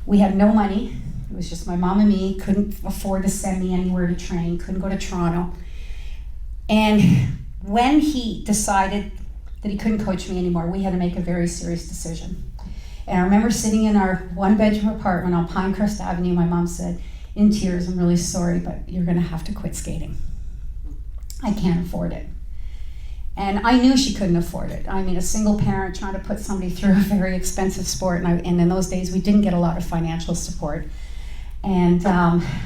We had no money. It was just my mom and me, couldn't afford to send me anywhere to train, couldn't go to Toronto. And when he decided that he couldn't coach me anymore, we had to make a very serious decision. And I remember sitting in our one-bedroom apartment on Pinecrest Avenue. My mom said, in tears, "I'm really sorry, but you're gonna have to quit skating. I can't afford it." And I knew she couldn't afford it. I mean, a single parent trying to put somebody through a very expensive sport, and in those days we didn't get a lot of financial support. And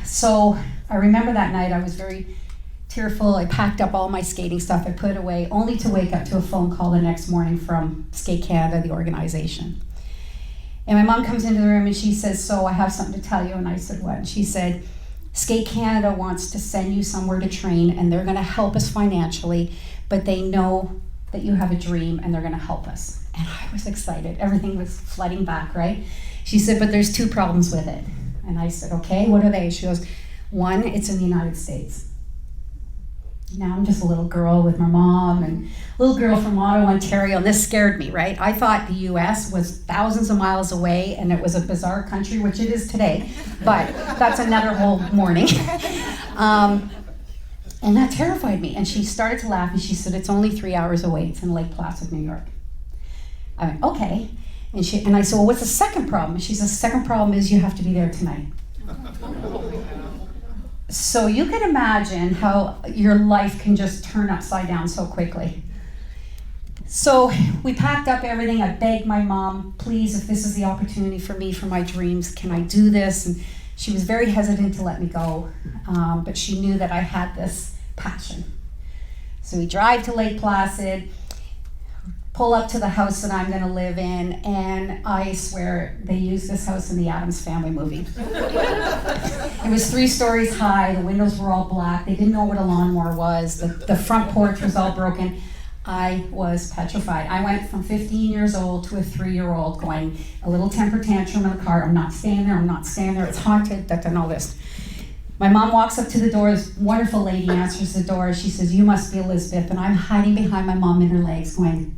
so I remember that night I was very tearful. I packed up all my skating stuff, I put it away, only to wake up to a phone call the next morning from Skate Canada, the organization. And my mom comes into the room and she says, "So I have something to tell you." And I said, "What?" And she said, "Skate Canada wants to send you somewhere to train, and they're gonna help us financially, but they know that you have a dream and they're gonna help us." And I was excited. Everything was flooding back, right? She said, "But there's two problems with it." And I said, "Okay, what are they?" She goes, "One, it's in the United States." Now I'm just a little girl with my mom, and a little girl from Ottawa, Ontario, and this scared me, right? I thought the US was thousands of miles away and it was a bizarre country, which it is today, but that's another whole morning. And that terrified me. And she started to laugh and she said, "It's only 3 hours away. It's in Lake Placid, New York." I went, "Okay." And I said, "Well, what's the second problem?" And she said, "The second problem is you have to be there tonight." So you can imagine how your life can just turn upside down so quickly. So we packed up everything. I begged my mom, "Please, if this is the opportunity for me, for my dreams, can I do this?" And she was very hesitant to let me go, but she knew that I had this passion. So we drive to Lake Placid, pull up to the house that I'm gonna live in, and I swear they used this house in the Addams Family movie. It was 3 stories high, the windows were all black, they didn't know what a lawnmower was, the front porch was all broken. I was petrified. I went from 15 years old to a 3-year-old going a little temper tantrum in the car. "I'm not staying there, I'm not staying there, it's haunted," and all this. My mom walks up to the door, this wonderful lady answers the door. She says, "You must be Elizabeth," and I'm hiding behind my mom in her legs going,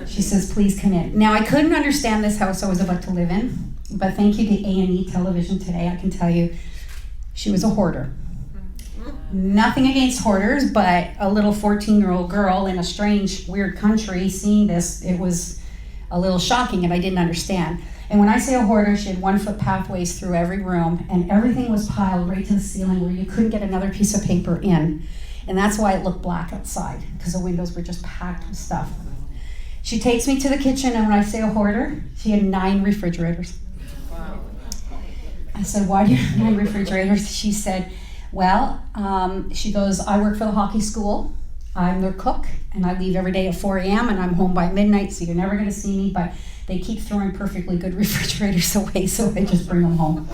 she says, "Please come in." Now I couldn't understand this house I was about to live in, but thank you to A&E Television today, I can tell you, she was a hoarder. Nothing against hoarders, but a little 14-year-old girl in a strange, weird country seeing this, it was a little shocking and I didn't understand. And when I say a hoarder, she had 1-foot pathways through every room and everything was piled right to the ceiling where you couldn't get another piece of paper in. And that's why it looked black outside, because the windows were just packed with stuff. She takes me to the kitchen, and when I say a hoarder, she had 9 refrigerators. Wow. I said, "Why do you have 9 refrigerators?" She said, "Well," she goes, "I work for the hockey school. I'm their cook, and I leave every day at 4 a.m. and I'm home by midnight, so you're never gonna see me, but they keep throwing perfectly good refrigerators away, so I just bring them home."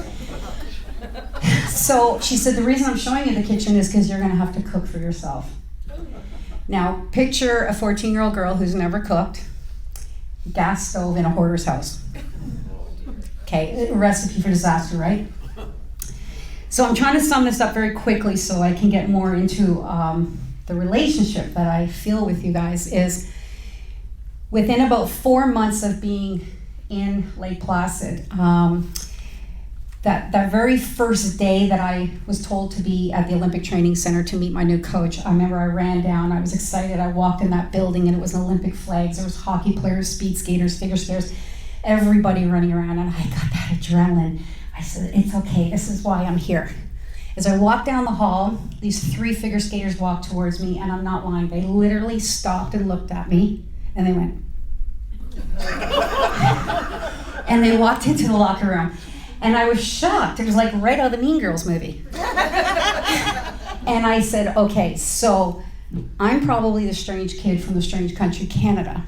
So she said, "The reason I'm showing you the kitchen is because you're gonna have to cook for yourself." Now, picture a 14-year-old girl who's never cooked, gas stove in a hoarder's house. Okay, a recipe for disaster, right? So I'm trying to sum this up very quickly so I can get more into the relationship that I feel with you guys. Is within about 4 months of being in Lake Placid, that very first day that I was told to be at the Olympic Training Center to meet my new coach, I remember I ran down, I was excited, I walked in that building and it was Olympic flags, there was hockey players, speed skaters, figure skaters, everybody running around, and I got that adrenaline. I said, "It's okay, this is why I'm here." As I walked down the hall, these 3 figure skaters walked towards me, and I'm not lying, they literally stopped and looked at me, and they went, and they walked into the locker room. And I was shocked. It was like right out of the Mean Girls movie. And I said, "Okay, so I'm probably the strange kid from the strange country, Canada.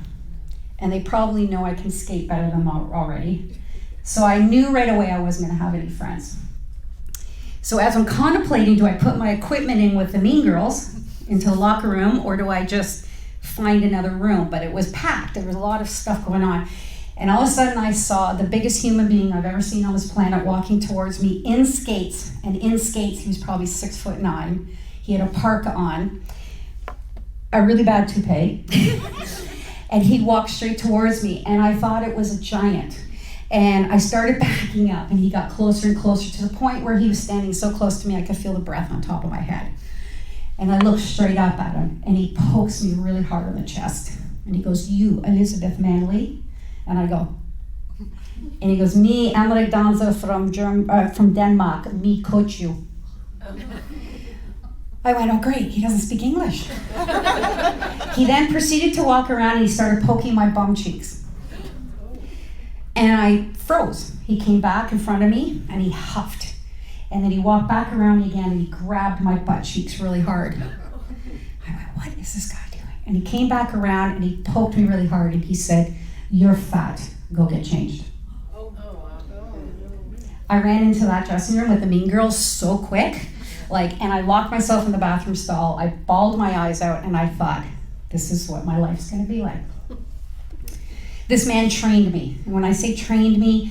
And they probably know I can skate better than them already." So I knew right away I wasn't gonna have any friends. So as I'm contemplating, do I put my equipment in with the Mean Girls into the locker room, or do I just find another room, but it was packed. There was a lot of stuff going on. And all of a sudden I saw the biggest human being I've ever seen on this planet walking towards me in skates. And in skates, he was probably 6'9". He had a parka on, a really bad toupee. And he walked straight towards me, and I thought it was a giant. And I started backing up, and he got closer and closer to the point where he was standing so close to me I could feel the breath on top of my head. And I looked straight up at him, and he pokes me really hard on the chest. And he goes, "You, Elizabeth Manley?" And I go, and he goes, "Me, Emmerich Danza from Denmark, me coach you." I went, "Oh great, he doesn't speak English." He then proceeded to walk around and he started poking my bum cheeks. And I froze. He came back in front of me and he huffed. And then he walked back around me again and he grabbed my butt cheeks really hard. I went, "What is this guy doing?" And he came back around and he poked me really hard and he said, "You're fat, go get changed." I ran into that dressing room with the mean girls so quick, and I locked myself in the bathroom stall. I bawled my eyes out and I thought, this is what my life's gonna be like. This man trained me. And when I say trained me,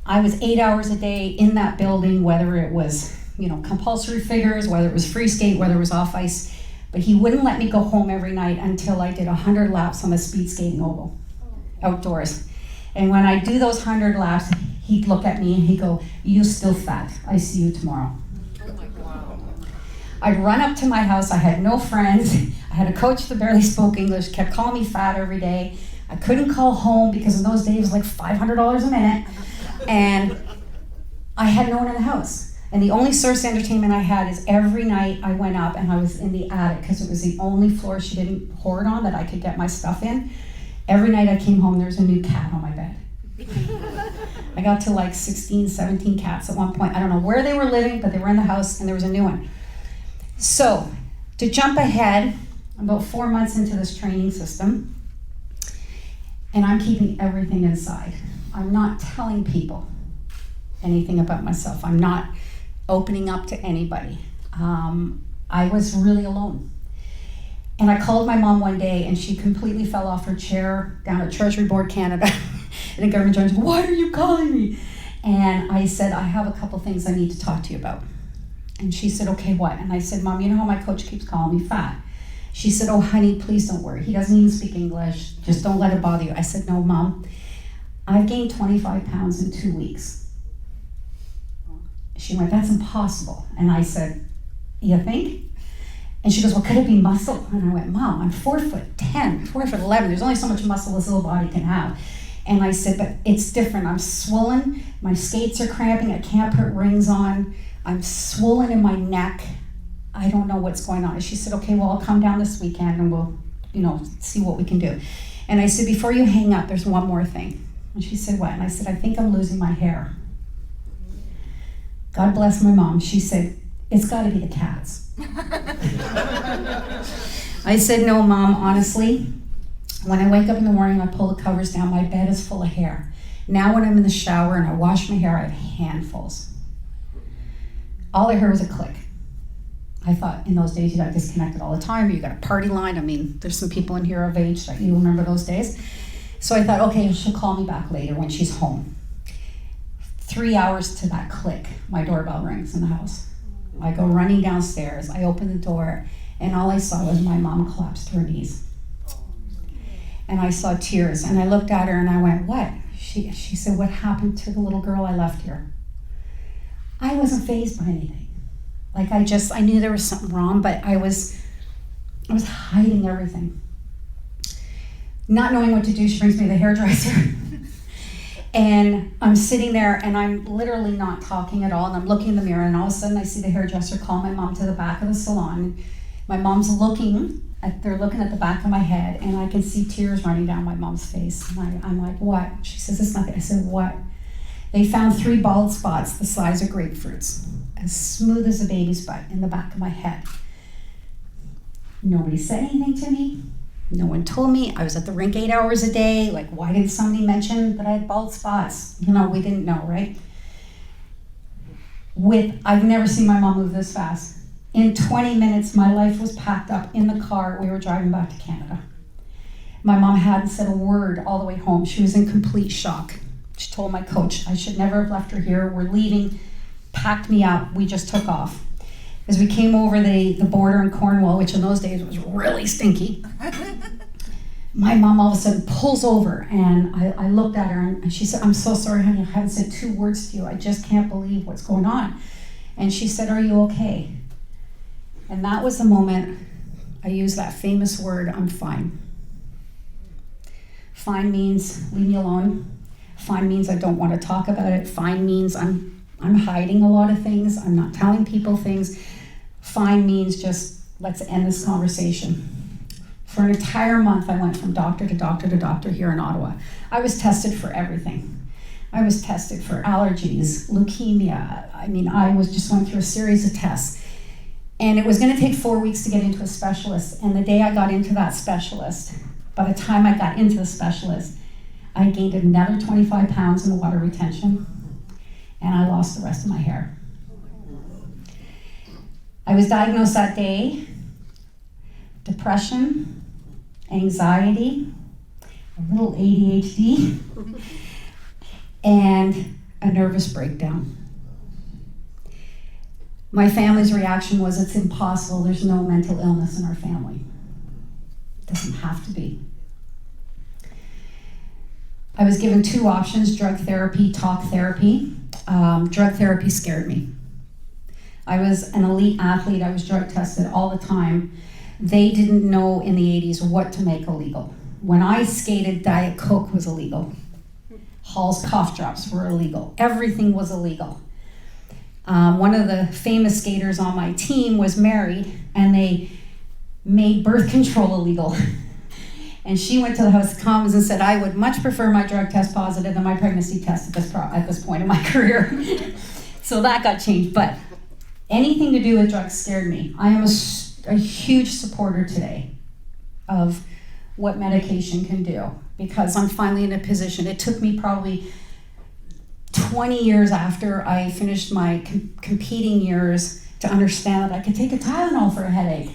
I was 8 hours a day in that building, whether it was, compulsory figures, whether it was free skate, whether it was off ice. But he wouldn't let me go home every night until I did 100 laps on the speed skating oval, outdoors. And when I do those 100 laps, he'd look at me and he'd go, "You still fat, I see you tomorrow." I'd run up to my house, I had no friends, I had a coach that barely spoke English, kept calling me fat every day. I couldn't call home because in those days it was like $500 a minute. And I had no one in the house. And the only source of entertainment I had is every night I went up and I was in the attic because it was the only floor she didn't hoard on that I could get my stuff in. Every night I came home, there was a new cat on my bed. I got to like 16, 17 cats at one point. I don't know where they were living, but they were in the house and there was a new one. So, to jump ahead, about 4 months into this training system, and I'm keeping everything inside. I'm not telling people anything about myself. I'm not opening up to anybody. I was really alone. And I called my mom one day and she completely fell off her chair down at Treasury Board Canada. And the government judge, "Why are you calling me?" And I said, "I have a couple things I need to talk to you about." And she said, "Okay, what?" And I said, "Mom, you know how my coach keeps calling me fat?" She said, "Oh, honey, please don't worry. He doesn't even speak English. Just don't let it bother you." I said, "No, Mom, I've gained 25 pounds in 2 weeks." She went, "That's impossible." And I said, "You think?" And she goes, "Well, could it be muscle?" And I went, "Mom, I'm 4'10", 4'11". There's only so much muscle this little body can have. And I said, "But it's different. I'm swollen. My skates are cramping. I can't put rings on. I'm swollen in my neck. I don't know what's going on." And she said, "Okay, well, I'll come down this weekend and we'll, see what we can do." And I said, "Before you hang up, there's one more thing." And she said, "What?" And I said, "I think I'm losing my hair." God bless my mom. She said, "It's got to be the cats." I said, "No, Mom, honestly, when I wake up in the morning, I pull the covers down, my bed is full of hair. Now when I'm in the shower and I wash my hair, I have handfuls." All I heard was a click. I thought in those days you got disconnected all the time, or you got a party line. I mean, there's some people in here of age that you remember those days. So I thought, okay, she'll call me back later when she's home. 3 hours to that click, my doorbell rings in the house. I go running downstairs, I open the door, and all I saw was my mom collapse to her knees. And I saw tears, and I looked at her and I went, "What?" She said, "What happened to the little girl I left here?" I wasn't fazed by anything. I knew there was something wrong, but I was hiding everything. Not knowing what to do, she brings me to the hairdresser. And I'm sitting there and I'm literally not talking at all, and I'm looking in the mirror, and all of a sudden I see the hairdresser call my mom to the back of the salon. My mom's they're looking at the back of my head, and I can see tears running down my mom's face. And I'm like, "What?" She says, "It's nothing." I said, "What?" They found 3 bald spots the size of grapefruits, as smooth as a baby's butt, in the back of my head. Nobody said anything to me. No one told me. I was at the rink 8 hours a day. Why didn't somebody mention that I had bald spots? We didn't know, right? I've never seen my mom move this fast. In 20 minutes, my life was packed up in the car. We were driving back to Canada. My mom hadn't said a word all the way home. She was in complete shock. She told my coach, I should never have left her here. We're leaving, packed me up. We just took off. As we came over the border in Cornwall, which in those days was really stinky, my mom all of a sudden pulls over, and I looked at her and she said, I'm so sorry, honey, I haven't said 2 words to you. I just can't believe what's going on. And she said, are you okay? And that was the moment I used that famous word, I'm fine. Fine means leave me alone. Fine means I don't want to talk about it. Fine means I'm hiding a lot of things. I'm not telling people things. Fine means just let's end this conversation. For an entire month, I went from doctor to doctor to doctor here in Ottawa. I was tested for everything. I was tested for allergies, leukemia. I mean, I was just going through a series of tests. And it was going to take 4 weeks to get into a specialist. And the day I got into that specialist, by the time I got into the specialist, I gained another 25 pounds in water retention, and I lost the rest of my hair. I was diagnosed that day, depression, anxiety, a little ADHD, and a nervous breakdown. My family's reaction was, it's impossible, there's no mental illness in our family. It doesn't have to be. I was given 2 options, drug therapy, talk therapy. Drug therapy scared me. I was an elite athlete, I was drug tested all the time. They didn't know in the 80s what to make illegal. When I skated, Diet Coke was illegal. Hall's cough drops were illegal. Everything was illegal. One of the famous skaters on my team was married, and they made birth control illegal. And she went to the House of Commons and said, I would much prefer my drug test positive than my pregnancy test at this point in my career. So that got changed. But anything to do with drugs scared me. I am a huge supporter today of what medication can do, because I'm finally in a position. It took me probably 20 years after I finished my competing years to understand that I could take a Tylenol for a headache.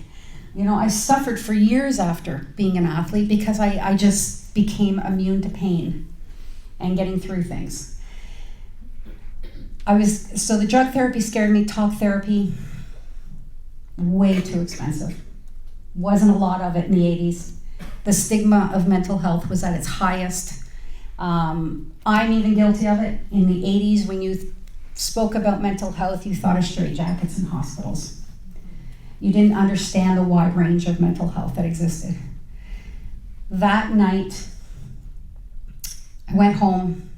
You know, I suffered for years after being an athlete because I just became immune to pain and getting through things. So the drug therapy scared me, talk therapy, way too expensive. Wasn't a lot of it in the 80s. The stigma of mental health was at its highest. I'm even guilty of it. In the 80s, when you spoke about mental health, you thought of straitjackets in hospitals. You didn't understand the wide range of mental health that existed. That night, I went home.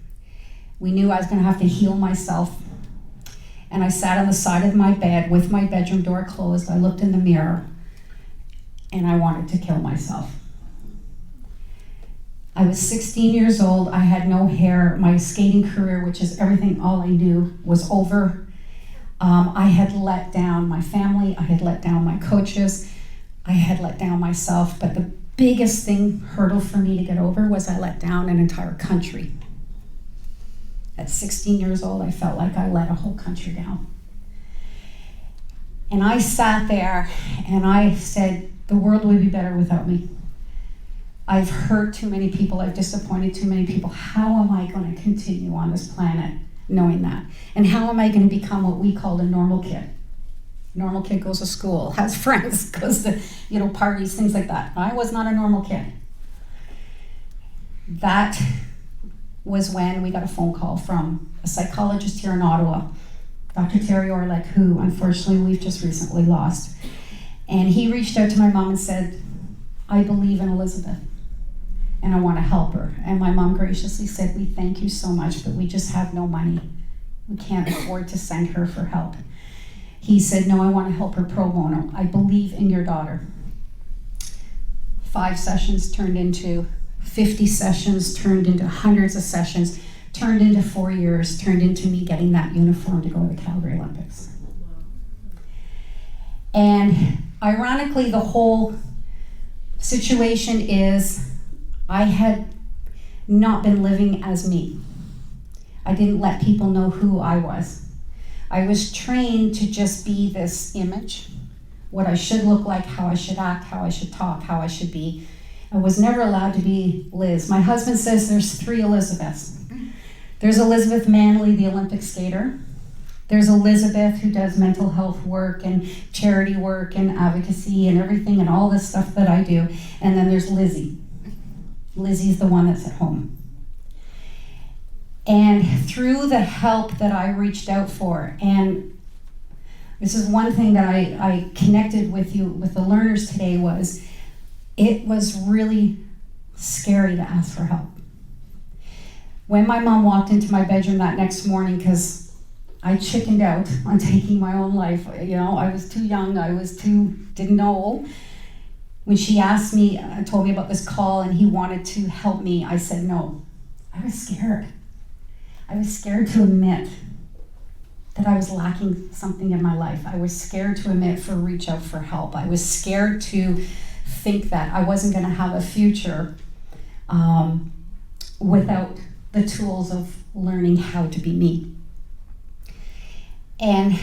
We knew I was gonna have to heal myself. And I sat on the side of my bed with my bedroom door closed. I looked in the mirror and I wanted to kill myself. I was 16 years old. I had no hair. My skating career, which is everything, all I knew, was over. I had let down my family. I had let down my coaches. I had let down myself. But the biggest hurdle for me to get over was I let down an entire country. At 16 years old, I felt like I let a whole country down. And I sat there and I said, the world would be better without me. I've hurt too many people, I've disappointed too many people. How am I going to continue on this planet knowing that? And how am I going to become what we call a normal kid? Normal kid goes to school, has friends, goes to parties, things like that. I was not a normal kid. That was when we got a phone call from a psychologist here in Ottawa, Dr. Terry Orlick, who unfortunately we've just recently lost. And he reached out to my mom and said, I believe in Elizabeth and I want to help her. And my mom graciously said, we thank you so much, but we just have no money. We can't afford to send her for help. He said, no, I want to help her pro bono. I believe in your daughter. 5 sessions turned into 50 sessions, turned into hundreds of sessions, turned into 4 years, turned into me getting that uniform to go to the Calgary Olympics. And ironically, the whole situation is I had not been living as me. I didn't let people know who I was. I was trained to just be this image, what I should look like, how I should act, how I should talk, how I should be. I was never allowed to be Liz. My husband says there's 3 Elizabeths. There's Elizabeth Manley, the Olympic skater. There's Elizabeth, who does mental health work and charity work and advocacy and everything and all this stuff that I do. And then there's Lizzie. Lizzie's the one that's at home. And through the help that I reached out for, and this is one thing that I connected with you, with the learners today, was it was really scary to ask for help. When my mom walked into my bedroom that next morning, because I chickened out on taking my own life. You know, I was too young, didn't know. When she asked me, told me about this call and he wanted to help me, I said no. I was scared. I was scared to admit that I was lacking something in my life. I was scared to reach out for help. I was scared to think that I wasn't gonna have a future without the tools of learning how to be me. And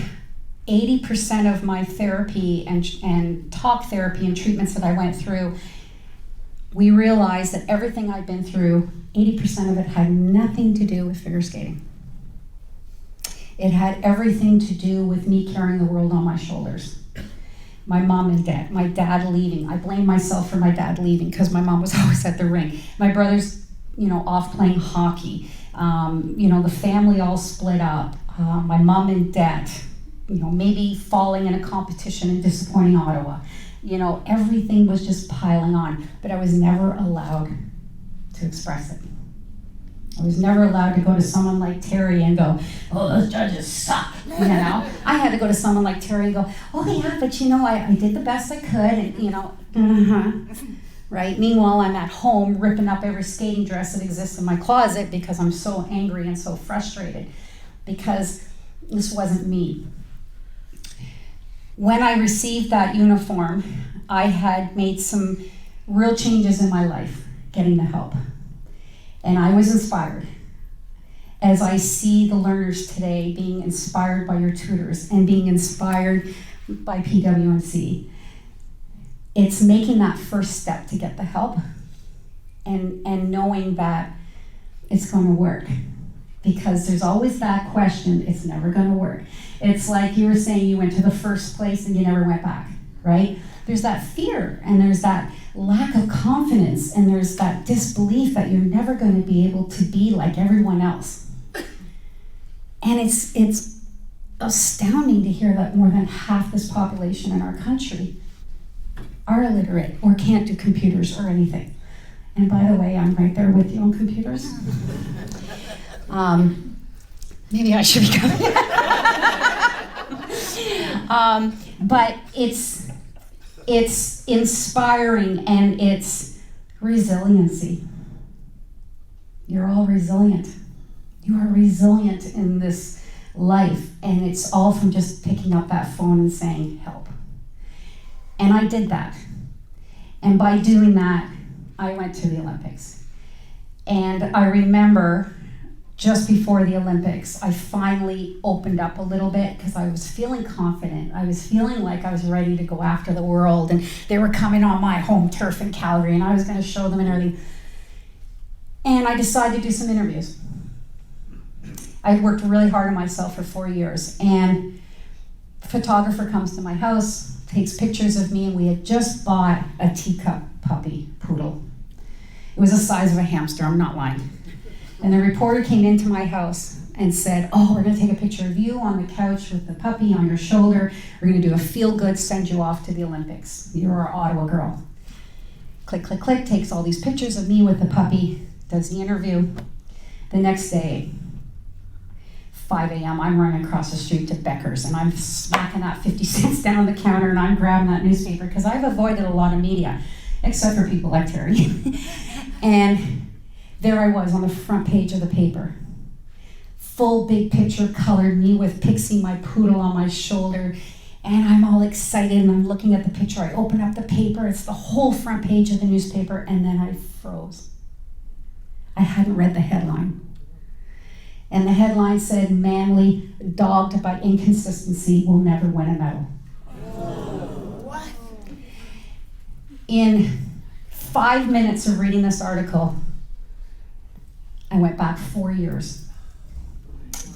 80% of my therapy and talk therapy and treatments that I went through, we realized that everything I'd been through, 80% of it had nothing to do with figure skating. It had everything to do with me carrying the world on my shoulders. My mom and dad, my dad leaving. I blame myself for my dad leaving because my mom was always at the rink. My brother's, off playing hockey. The family all split up. My mom in debt, maybe falling in a competition and disappointing Ottawa. Everything was just piling on, but I was never allowed to express it. I was never allowed to go to someone like Terry and go, oh, those judges suck, I had to go to someone like Terry and go, oh yeah, but I did the best I could, and right? Meanwhile, I'm at home ripping up every skating dress that exists in my closet because I'm so angry and so frustrated because this wasn't me. When I received that uniform, I had made some real changes in my life, getting the help. And I was inspired. As I see the learners today being inspired by your tutors and being inspired by PWMC, it's making that first step to get the help and knowing that it's going to work. Because there's always that question, it's never going to work. It's like you were saying, you went to the first place and you never went back, right? There's that fear and there's that lack of confidence and there's that disbelief that you're never going to be able to be like everyone else. And it's astounding to hear that more than half this population in our country are illiterate or can't do computers or anything. And by the way, I'm right there with you on computers. Maybe I should be coming. But it's inspiring and it's resiliency. You're all resilient. You are resilient in this life, and it's all from just picking up that phone and saying, help. And I did that. And by doing that, I went to the Olympics. And I remember just before the Olympics, I finally opened up a little bit because I was feeling confident. I was feeling like I was ready to go after the world, and they were coming on my home turf in Calgary, and I was going to show them and everything. And I decided to do some interviews. I'd worked really hard on myself for 4 years, and a photographer comes to my house, takes pictures of me, and we had just bought a teacup puppy poodle. It was the size of a hamster, I'm not lying. And the reporter came into my house and said, oh, we're gonna take a picture of you on the couch with the puppy on your shoulder. We're gonna do a feel-good, send you off to the Olympics. You're our Ottawa girl. Click, click, click, takes all these pictures of me with the puppy, does the interview. The next day, 5 a.m., I'm running across the street to Becker's and I'm smacking that 50 cents down the counter and I'm grabbing that newspaper because I've avoided a lot of media, except for people like Terry. And there I was on the front page of the paper. Full big picture colored, me with Pixie, my poodle, on my shoulder. And I'm all excited and I'm looking at the picture. I open up the paper, it's the whole front page of the newspaper, and then I froze. I hadn't read the headline. And the headline said, Manley, dogged by inconsistency, will never win a medal. What? In 5 minutes of reading this article, I went back 4 years.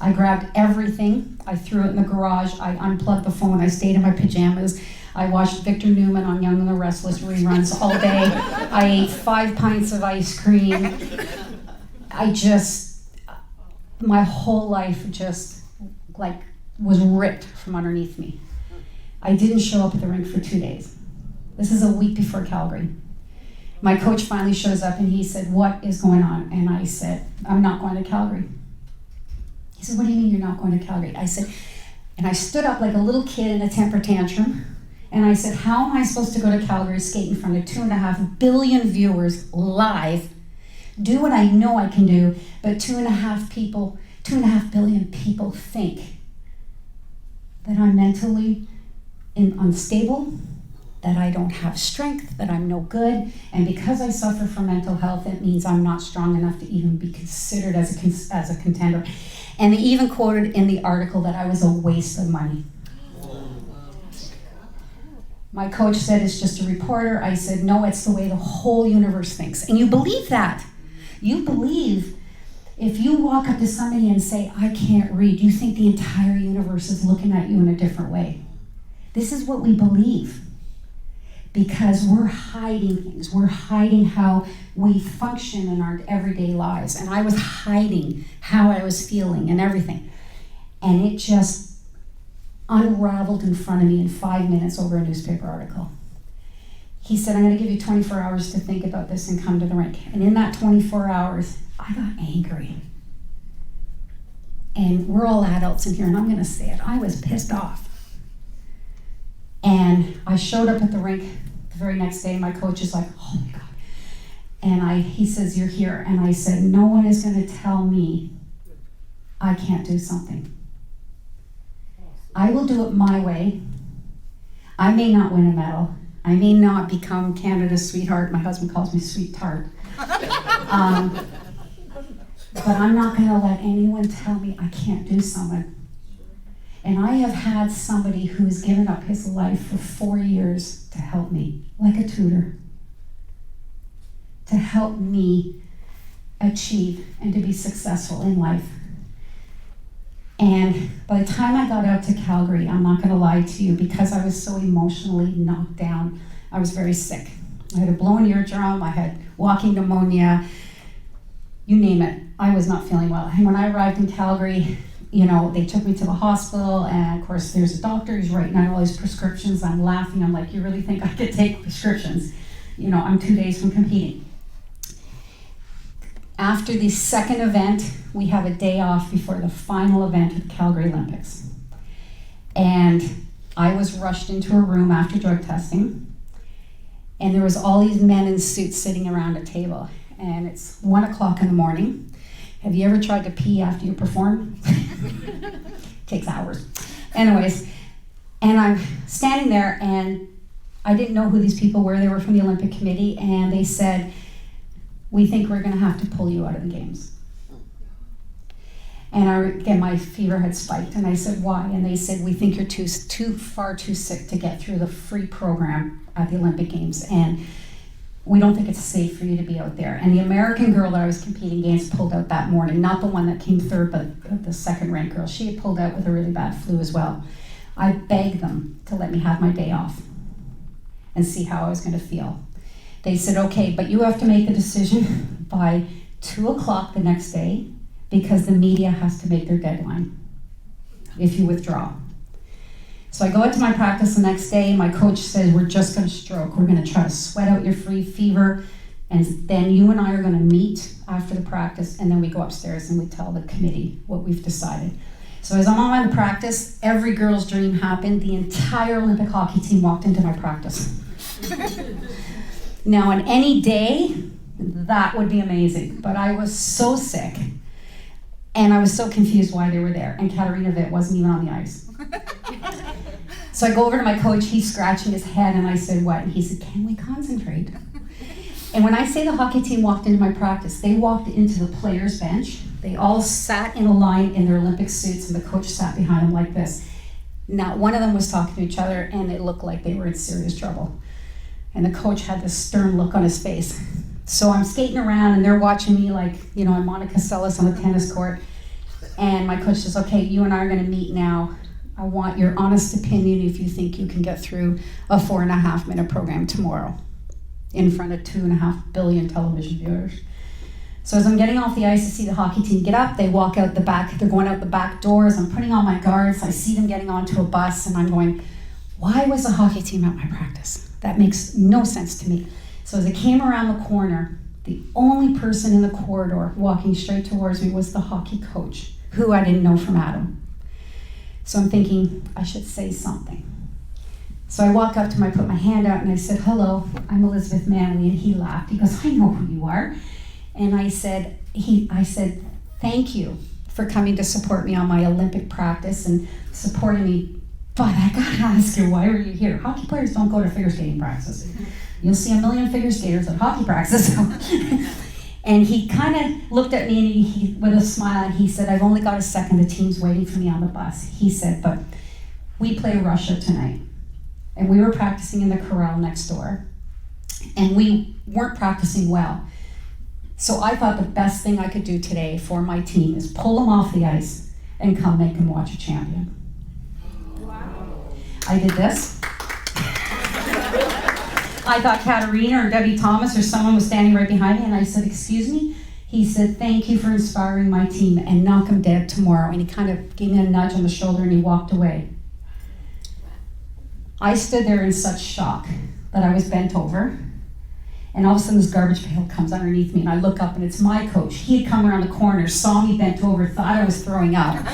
I grabbed everything, I threw it in the garage, I unplugged the phone, I stayed in my pajamas, I watched Victor Newman on Young and the Restless reruns all day, I ate 5 pints of ice cream. My whole life just like was ripped from underneath me. I didn't show up at the rink for 2 days. This is a week before Calgary. My coach finally shows up and he said, "What is going on?" And I said, "I'm not going to Calgary." He said, "What do you mean you're not going to Calgary?" I said, and I stood up like a little kid in a temper tantrum, and I said, "How am I supposed to go to Calgary, skate in front of 2.5 billion viewers live, do what I know I can do, but 2.5 billion people think that I'm mentally unstable, that I don't have strength, that I'm no good, and because I suffer from mental health, it means I'm not strong enough to even be considered as a contender." And they even quoted in the article that I was a waste of money. My coach said, "It's just a reporter." I said, "No, it's the way the whole universe thinks." And you believe that. You believe if you walk up to somebody and say, "I can't read," you think the entire universe is looking at you in a different way. This is what we believe. Because we're hiding things. We're hiding how we function in our everyday lives. And I was hiding how I was feeling and everything. And it just unraveled in front of me in 5 minutes over a newspaper article. He said, "I'm going to give you 24 hours to think about this and come to the rink." And in that 24 hours, I got angry. And we're all adults in here, and I'm going to say it. I was pissed off. And I showed up at the rink the very next day. My coach is like, "Oh my God." And he says, "You're here." And I said, "No one is going to tell me I can't do something. I will do it my way. I may not win a medal. I may not become Canada's sweetheart." My husband calls me sweet tart. But I'm not going to let anyone tell me I can't do something. And I have had somebody who has given up his life for 4 years to help me, like a tutor, to help me achieve and to be successful in life. And by the time I got out to Calgary, I'm not going to lie to you, because I was so emotionally knocked down, I was very sick. I had a blown eardrum, I had walking pneumonia, you name it. I was not feeling well. And when I arrived in Calgary, they took me to the hospital, and of course there's a doctor who's writing out all these prescriptions. I'm laughing, I'm like, "You really think I could take prescriptions? I'm 2 days from competing." After the second event, we have a day off before the final event of the Calgary Olympics. And I was rushed into a room after drug testing, and there was all these men in suits sitting around a table, and it's 1:00 in the morning. Have you ever tried to pee after you perform? Takes hours. Anyways, and I'm standing there, and I didn't know who these people were. They were from the Olympic Committee, and they said, "We think we're going to have to pull you out of the games." And again, my fever had spiked, and I said, "Why?" And they said, "We think you're far too sick to get through the free program at the Olympic Games, and we don't think it's safe for you to be out there." And the American girl that I was competing against pulled out that morning, not the one that came third, but the second ranked girl. She had pulled out with a really bad flu as well. I begged them to let me have my day off and see how I was going to feel. They said, "Okay, but you have to make a decision by 2:00 the next day, because the media has to make their deadline if you withdraw." So I go out to my practice the next day. My coach says, "We're just going to stroke. We're going to try to sweat out your free fever, and then you and I are going to meet after the practice, and then we go upstairs and we tell the committee what we've decided." So as I'm on the practice, every girl's dream happened. The entire Olympic hockey team walked into my practice. Now, on any day, that would be amazing, but I was so sick, and I was so confused why they were there, and Katarina Witt wasn't even on the ice. So I go over to my coach, he's scratching his head, and I said, "What?" And he said, "Can we concentrate?" And when I say the hockey team walked into my practice, they walked into the players' bench. They all sat in a line in their Olympic suits, and the coach sat behind them like this. Now, one of them was talking to each other, and it looked like they were in serious trouble. And the coach had this stern look on his face. So I'm skating around and they're watching me like, you know, I'm Monica Seles on a tennis court. And my coach says, okay, you and I are gonna meet now. I want your honest opinion if you think you can get through a 4.5-minute program tomorrow in front of 2.5 billion television viewers. So as I'm getting off the ice, I see the hockey team get up, they walk out the back, they're going out the back doors, I'm putting on my guards, I see them getting onto a bus, and I'm going, why was the hockey team at my practice? That makes no sense to me. So as I came around the corner, the only person in the corridor walking straight towards me was the hockey coach, who I didn't know from Adam. So I'm thinking, I should say something. So I walk up to him, I put my hand out and I said, hello, I'm Elizabeth Manley, and he laughed. He goes, I know who you are. And I said, thank you for coming to support me on my Olympic practice and supporting me. But I gotta ask you, why are you here? Hockey players don't go to figure skating practices. You'll see a million figure skaters at hockey practices. And he kind of looked at me and he with a smile, and he said, I've only got a second, the team's waiting for me on the bus. He said, but we play Russia tonight. And we were practicing in the corral next door. And we weren't practicing well. So I thought the best thing I could do today for my team is pull them off the ice and come make them watch a champion. Wow. I did this. I thought Katarina or Debbie Thomas or someone was standing right behind me, and I said, excuse me? He said, thank you for inspiring my team, and knock them dead tomorrow. And he kind of gave me a nudge on the shoulder and he walked away. I stood there in such shock that I was bent over. And all of a sudden this garbage pail comes underneath me, and I look up and it's my coach. He had come around the corner, saw me bent over, thought I was throwing up.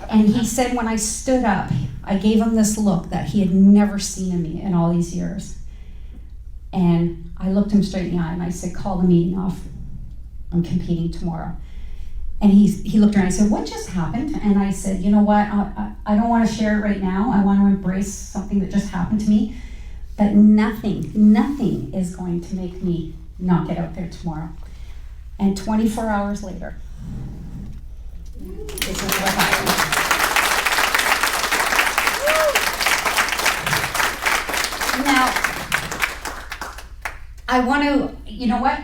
And he said when I stood up, I gave him this look that he had never seen in me in all these years. And I looked him straight in the eye and I said, call the meeting off. I'm competing tomorrow. And he looked around and said, what just happened? And I said, you know what, I don't want to share it right now. I want to embrace something that just happened to me. But nothing is going to make me not get out there tomorrow. And 24 hours later, this is what happened. Now, I want to, you know what?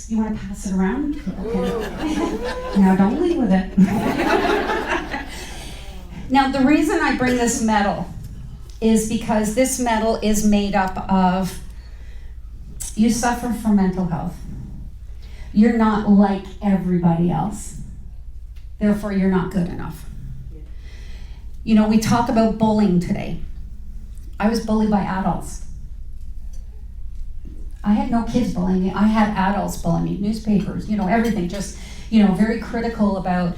You want to pass it around? Okay. Now, don't leave with it. Now, the reason I bring this medal is because this medal is made up of, you suffer from mental health. You're not like everybody else. Therefore, you're not good enough. You know, we talk about bullying today. I was bullied by adults. I had no kids bullying me. I had adults bullying me, newspapers, you know, everything. Just, you know, very critical about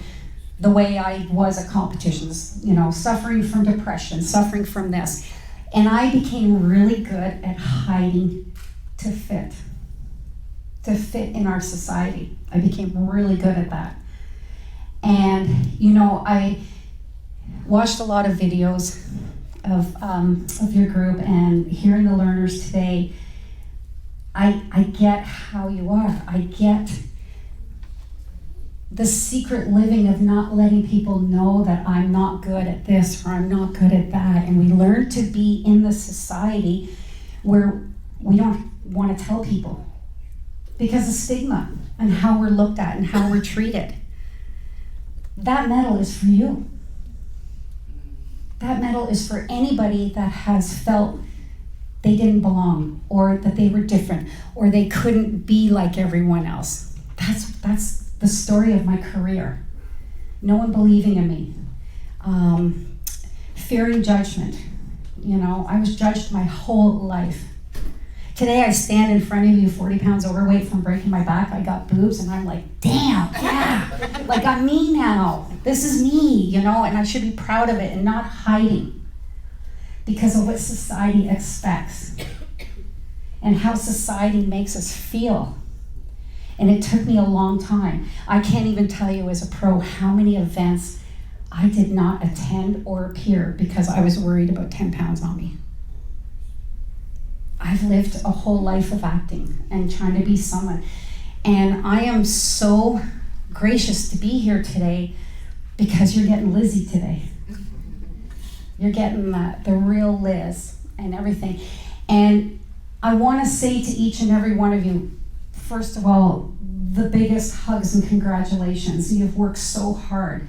the way I was at competitions, you know, suffering from depression, suffering from this. And I became really good at hiding to fit in our society. I became really good at that. And, you know, I watched a lot of videos of your group, and hearing the learners today, I get how you are. I get the secret living of not letting people know that I'm not good at this or I'm not good at that. And we learn to be in the society where we don't want to tell people because of stigma and how we're looked at and how we're treated. That medal is for you. That medal is for anybody that has felt they didn't belong, or that they were different, or they couldn't be like everyone else. That's the story of my career. No one believing in me. Fearing judgment. You know, I was judged my whole life. Today I stand in front of you 40 pounds overweight from breaking my back. I got boobs and I'm like, damn, yeah. Like I'm me now. This is me, you know, and I should be proud of it and not hiding because of what society expects and how society makes us feel. And it took me a long time. I can't even tell you as a pro how many events I did not attend or appear because I was worried about 10 pounds on me. I've lived a whole life of acting and trying to be someone. And I am so gracious to be here today because you're getting Lizzie today. You're getting the real Liz and everything. And I want to say to each and every one of you, first of all, the biggest hugs and congratulations. You've worked so hard.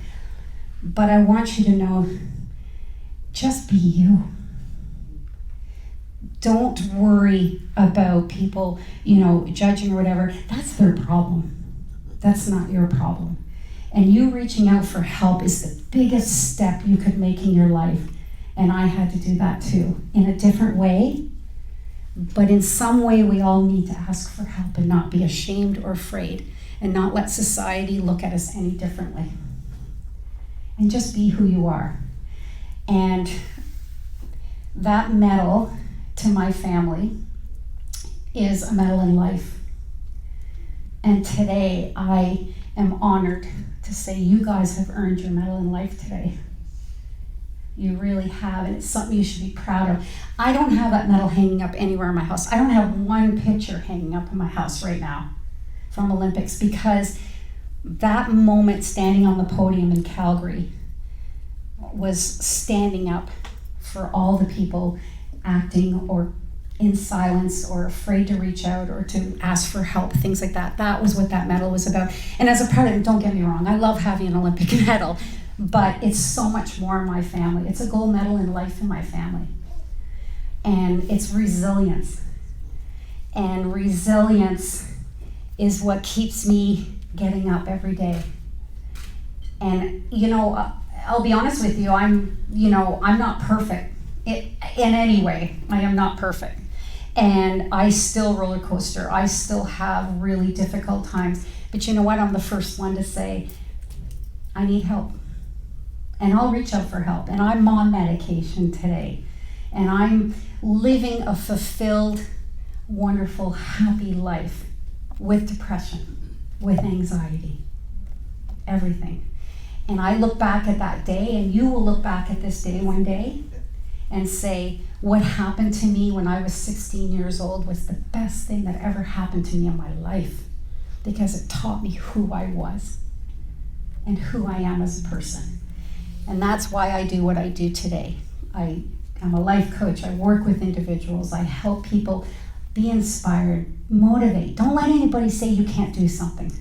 But I want you to know, just be you. Don't worry about people, judging or whatever. That's their problem. That's not your problem. And you reaching out for help is the biggest step you could make in your life. And I had to do that too, in a different way. But in some way, we all need to ask for help and not be ashamed or afraid and not let society look at us any differently. And just be who you are. And that medal to my family is a medal in life. And today I am honored to say you guys have earned your medal in life today. You really have, and it's something you should be proud of. I don't have that medal hanging up anywhere in my house. I don't have one picture hanging up in my house right now from Olympics, because that moment standing on the podium in Calgary was standing up for all the people acting or in silence or afraid to reach out or to ask for help, things like that. That was what that medal was about. And as a president, don't get me wrong, I love having an Olympic medal, but it's so much more in my family. It's a gold medal in life in my family. And it's resilience. And resilience is what keeps me getting up every day. And I'll be honest with you, I'm not perfect in any way. I am not perfect. And I still roller coaster. I still have really difficult times. But you know what? I'm the first one to say, I need help. And I'll reach out for help. And I'm on medication today. And I'm living a fulfilled, wonderful, happy life with depression, with anxiety, everything. And I look back at that day, and you will look back at this day one day and say, what happened to me when I was 16 years old was the best thing that ever happened to me in my life, because it taught me who I was and who I am as a person. And that's why I do what I do today. I'm a life coach. I work with individuals. I help people be inspired, motivate. Don't let anybody say you can't do something.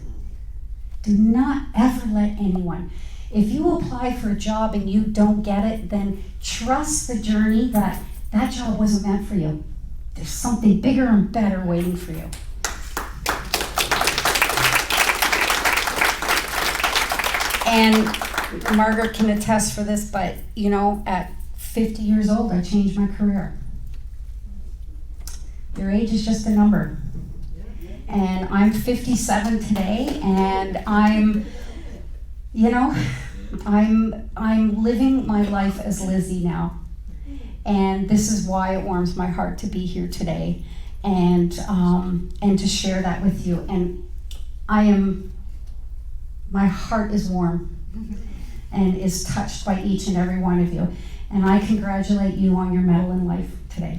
Do not ever let anyone. If you apply for a job and you don't get it, then trust the journey that that job wasn't meant for you. There's something bigger and better waiting for you. And Margaret can attest for this, but at 50 years old, I changed my career. Your age is just a number. And I'm 57 today, and I'm living my life as Lizzie now. And this is why it warms my heart to be here today and to share that with you. And my heart is warm and is touched by each and every one of you. And I congratulate you on your medal in life today.